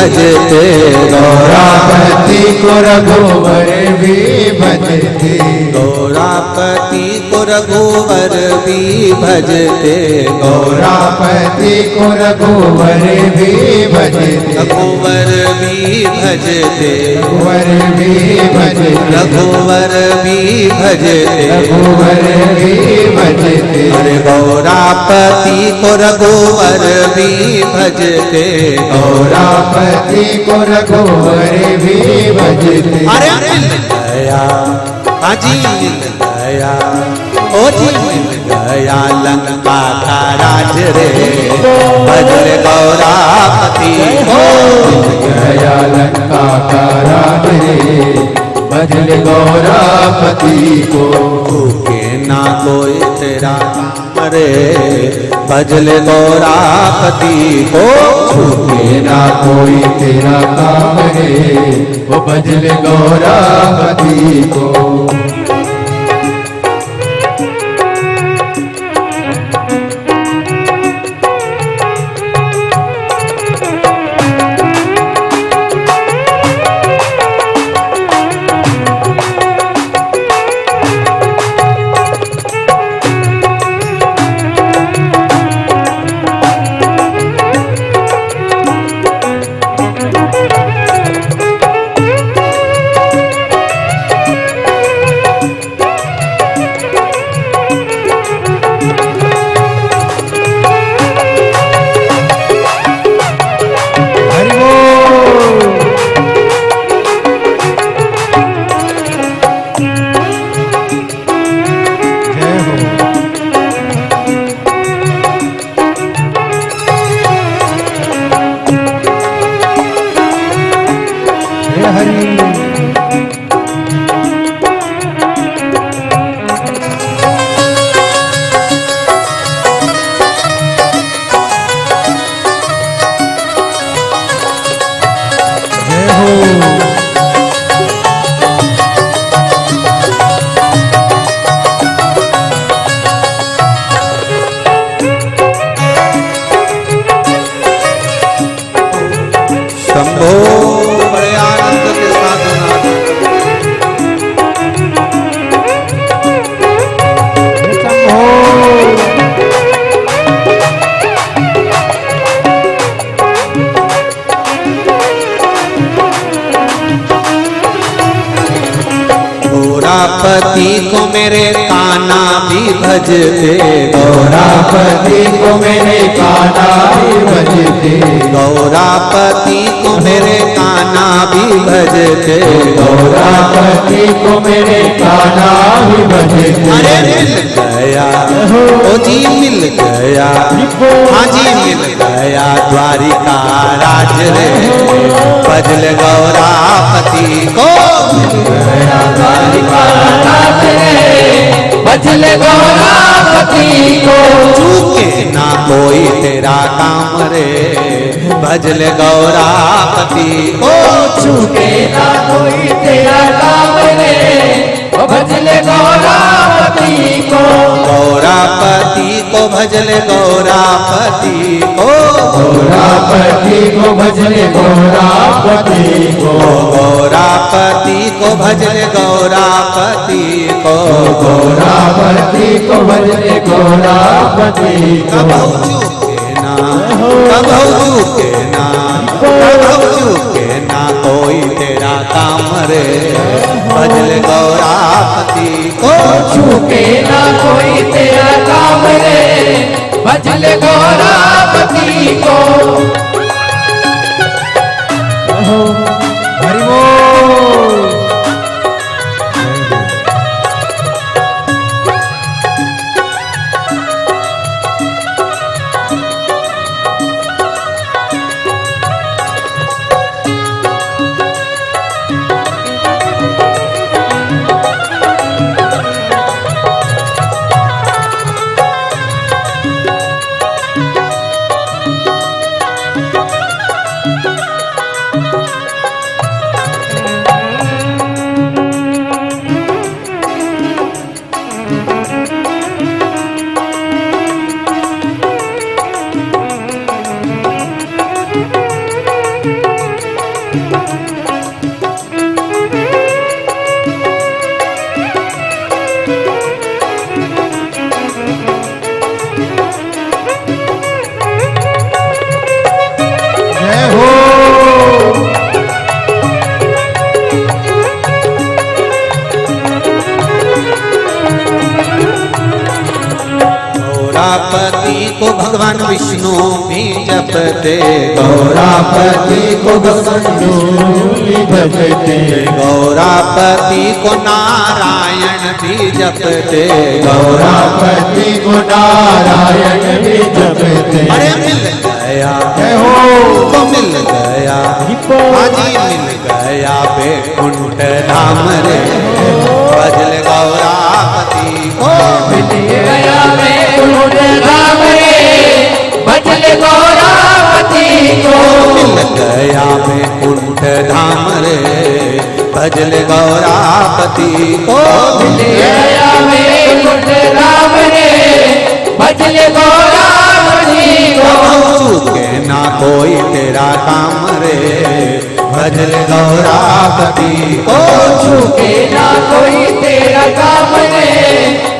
भजते गौरापति को रघुवर भी भजते गौरापति को रघुवर भी भजते गौरापति को रघुवर भी भजते रघुवर भी भजते रघुवर भी भजते रघुवर भी भजते रघुवर भी भजते अरे गौरापति को रघुवर भी भजते गौरापति को रघुवर भी भजते अरे मिल गया हाजी मिल गया ओ जी मिल गया लंका का राज रे भजल गौरापति हो गया लंका का राज रे भजल गौरापति को भूखे ना कोई तेरा रे भजल गौरापति को छूटे ना कोई तेरा काम रे वो भजल गौरापति को शंभो बड़े आनंद के साथ गौरापति को मेरे काना भी भजते गौरापति को मेरे काना भी भजते गौरापति को मेरे काना भी भजते गौरापति को मेरे काना भी भजते अरे मिल गया ओ जी मिल गया हाँ जी मिल गया द्वारिका राज रे भजल गौरापति को गया द्वारिका राज रे भजल गौरापति को चूके ना कोई तेरा काम रे भजल गौरापति को चूके ना कोई तेरा काम रे भजल गौरापति को गौरापति को भजल गौरापति को गौरापति को भजल गौरापति को गौरापति को भजल गौरापति को गौरापति को भजल गौरापति कबहु चूके ना कबहु चूके ना कबहु चूके ना कोई तेरा काम रे भजल गौरापति को चूके ना कोई तेरा काम रे भजल गौरापति को हरि बोल गौरापति को भगवान विष्णु भी जपते, गौरापति को विष्णु भी भजते, गौरापति को नारायण भी जपते, गौरापति को नारायण भी जपते। अरे मिल गया तो मिल गया, हाजी मिल गया बैकुंठ धाम रे, भजल गौरापति को मिल गया बैकुंठ धाम रे, भजल गौरापति को। मिल गया बैकुंठ धाम रे, भजल गौरापति को। मिल गया बैकुंठ धाम रे, भजल गौरापति को। चूके ना कोई तेरा काम रे, भजल गौरापति को। चूके ना कोई तेरा काम रे,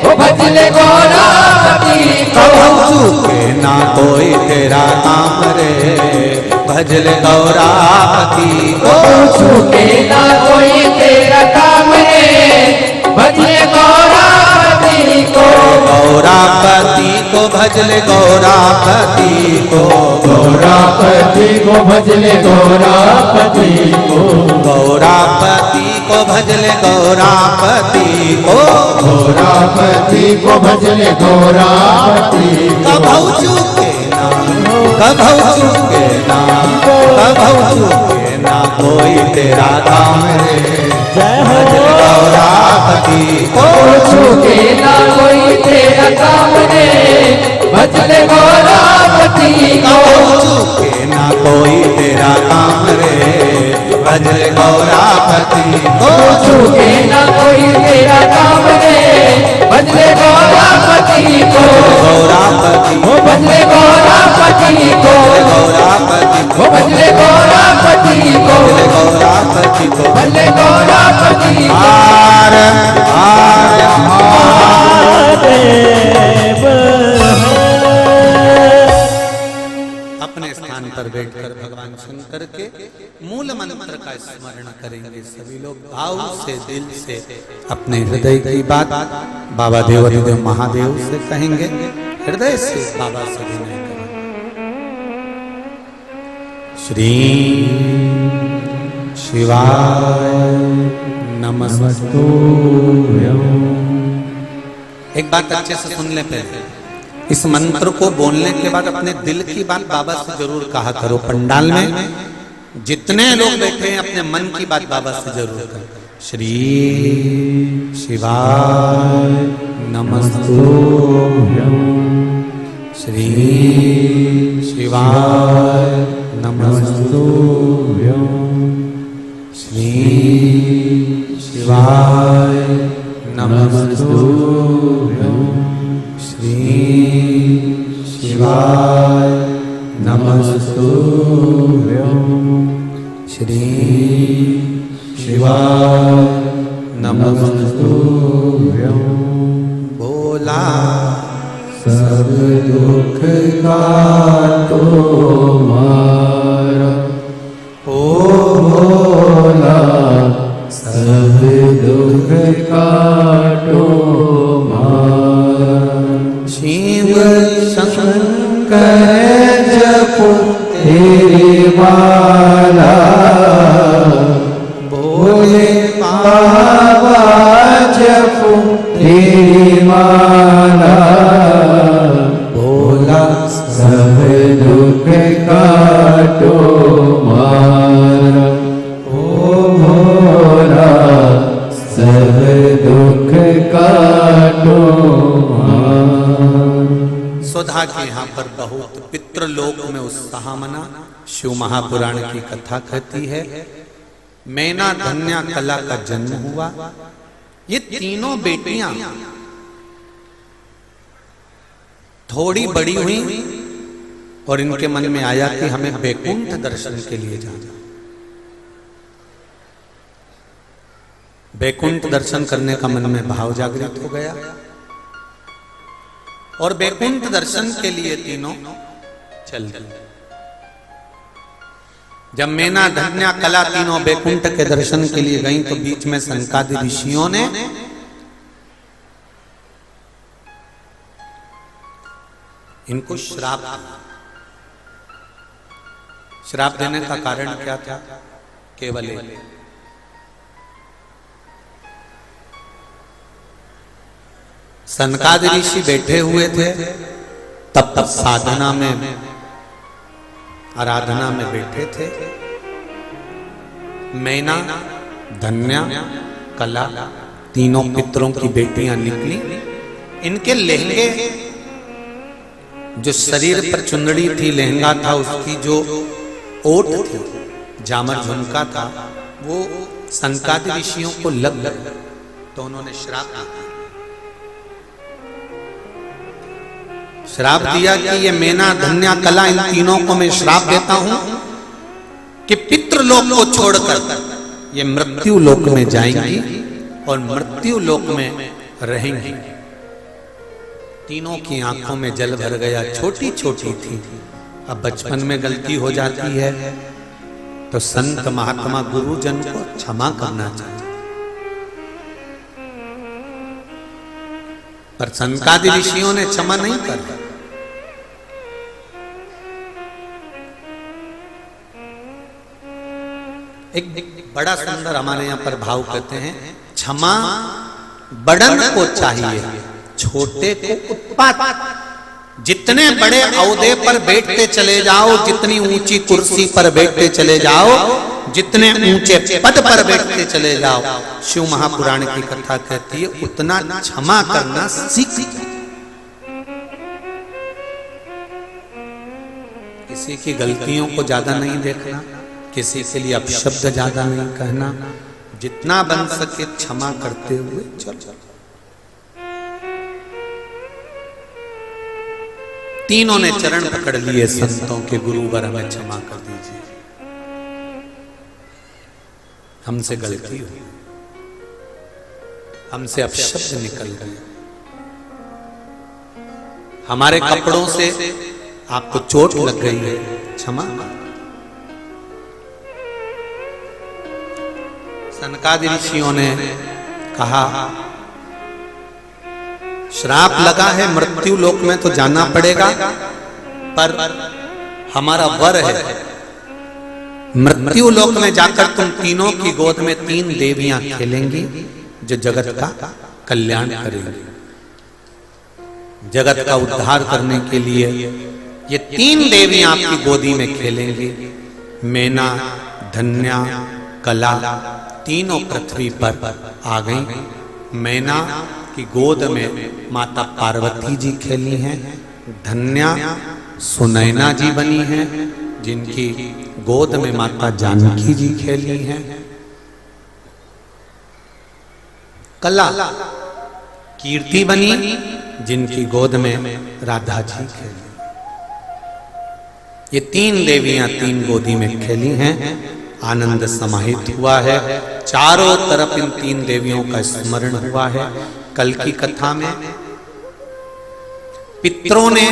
वो भजल गौरापति को। चूके ना कोई तेरा काम रे, भजल गौरापति को। चूके ना कोई तेरा काम रे, भजल गौरापति को। गौरापति को भजल गौरापति को, गौरापति को भजल गौरापति को। गौरापति को भजल गौरापति को। गौरापति को भजल गौरापति को। कभौ चूके ना, कभौ चूके ना, कभौ चूके ना कोई तेरा काम रे, भजल गौरापति को। चूके ना कोई तेरा काम रे, भजल गौरापति को। चूके ना कोई तेरा काम रे, भजल गौरापति को। चूके ना कोई तेरा काम रे, भजल गौरापति को। गौरापति वो भजल गौरापति को। गौरापति वो भजल गौरापति को। गौरापति को। भजल गौरापति को। हार हार अपने स्थान पर बैठकर भगवान शंकर के मूल मंत्र का स्मरण करेंगे सभी लोग भाव से, दिल से अपने हृदय की बात बाबा देवाधिदेव महादेव से कहेंगे, हृदय से बाबा से विनय करेंगे। श्री शिवाय नमस्तुभ्यं। एक बात अच्छे से सुन ले पहले, इस मंत्र को बोलने के बाद अपने दिल की बात बाबा से जरूर कहा करो। पंडाल में जितने लोग बैठे हैं अपने मन की बात बाबा से जरूर करो। श्री शिवाय नमस्तुभ्यं, श्री शिवाय नमस्तुभ्यं, श्री शिवाय नमस्तुभ्यं, श्री शिवाय नमस्तुभ्यं, श्री शिवाय नमस्तुभ्यं। बोला सब दुख का तो मारा, ओ भोला सब दुख का तो मारा। शिव शंकर जपो तेरी माला, भोले बाबा जपो तेरी माला। भोला सब दुख काटो मारा, ओ भोला सब दुख काटो मारा। सुधा के यहाँ पर बहुत पितृलोक में उत्साह मना। शिव महापुराण की कथा कहती है मैना धन्या कला का जन्म हुआ। ये तीनों बेटियां थोड़ी बड़ी हुई और इनके मन में आया कि हमें बैकुंठ दर्शन के लिए जाना। बैकुंठ दर्शन करने का मन में भाव जागृत हो गया और बैकुंठ दर्शन के लिए तीनों चल दिए। जब मैना धन्या कला तीनों बैकुंठ के दर्शन के लिए गईं तो बीच में सनकादि ऋषियों ने इनको श्राप देने का कारण क्या था? केवल एक, सनकादि ऋषि बैठे हुए थे, तब तक साधना में, आराधना में बैठे थे। मैना, धन्या, कला, तीनों पितरों की बेटियां निकली। इनके लहंगे, जो शरीर पर चुंदड़ी थी, लहंगा था, उसकी जो ओट थी, जामर झुमका था, वो सनकादि ऋषियों को लग गए, तो उन्होंने श्राप दिया कि ये मैना, धन्या, कला, इन तीनों को मैं श्राप देता हूं कि पितृलोक को छोड़कर ये मृत्यु लोक में जाएंगी और मृत्यु लोक में रहेंगी। तीनों की आंखों में जल भर गया। छोटी छोटी थी, अब बचपन में गलती हो जाती है तो संत महात्मा गुरुजन को क्षमा करना चाहिए। पर सनकादि ऋषियों ने क्षमा नहीं कर। एक बड़ा सुंदर हमारे यहां पर भाव कहते हैं, क्षमा बड़न को चाहिए, छोटे को उत्पात। जितने बड़े औहदे पर बैठते चले जाओ, जितनी ऊंची कुर्सी पर बैठते चले जाओ, जितने ऊंचे पद पर बैठते चले जाओ, शिव महापुराण की कथा कहती है उतना क्षमा करना सीख। किसी की गलतियों को ज्यादा नहीं देखना, किसी के लिए अपशब्द ज्यादा नहीं कहना, जितना बन सके क्षमा करते हुए चलो। तीनों ने चरण पकड़ लिए संतों के, गुरुवर हमें क्षमा कर दीजिए, हमसे गलती हुई, हमसे अपशब्द निकल गए, हमारे कपड़ों से आपको चोट लग गई है, क्षमा। सनकादि ऋषियों ने कहा श्राप लगा है, मृत्यु लोक में तो जाना पड़ेगा, पर हमारा वर है, मृत्यु लोक में जाकर तुम तीनों की गोद में 3 देवियां खेलेंगी जो जगत का कल्याण करेंगी। जगत का उद्धार करने के लिए ये 3 देवियां आपकी गोदी में खेलेंगी। मैना, धन्या, कला, तीनों पृथ्वी पर आ गई। मैना की गोद में माता पार्वती जी खेली हैं, धन्या सुनैना जी बनी हैं, जिनकी गोद में माता जानकी जी खेली हैं। कला कीर्ति बनी, जिनकी गोद में राधा जी खेली। ये 3 देवियां 3 गोदी में खेली हैं। आनंद समाहित हुआ है, चारों तरफ इन 3 देवियों का स्मरण हुआ है। कल की कथा में पितरों ने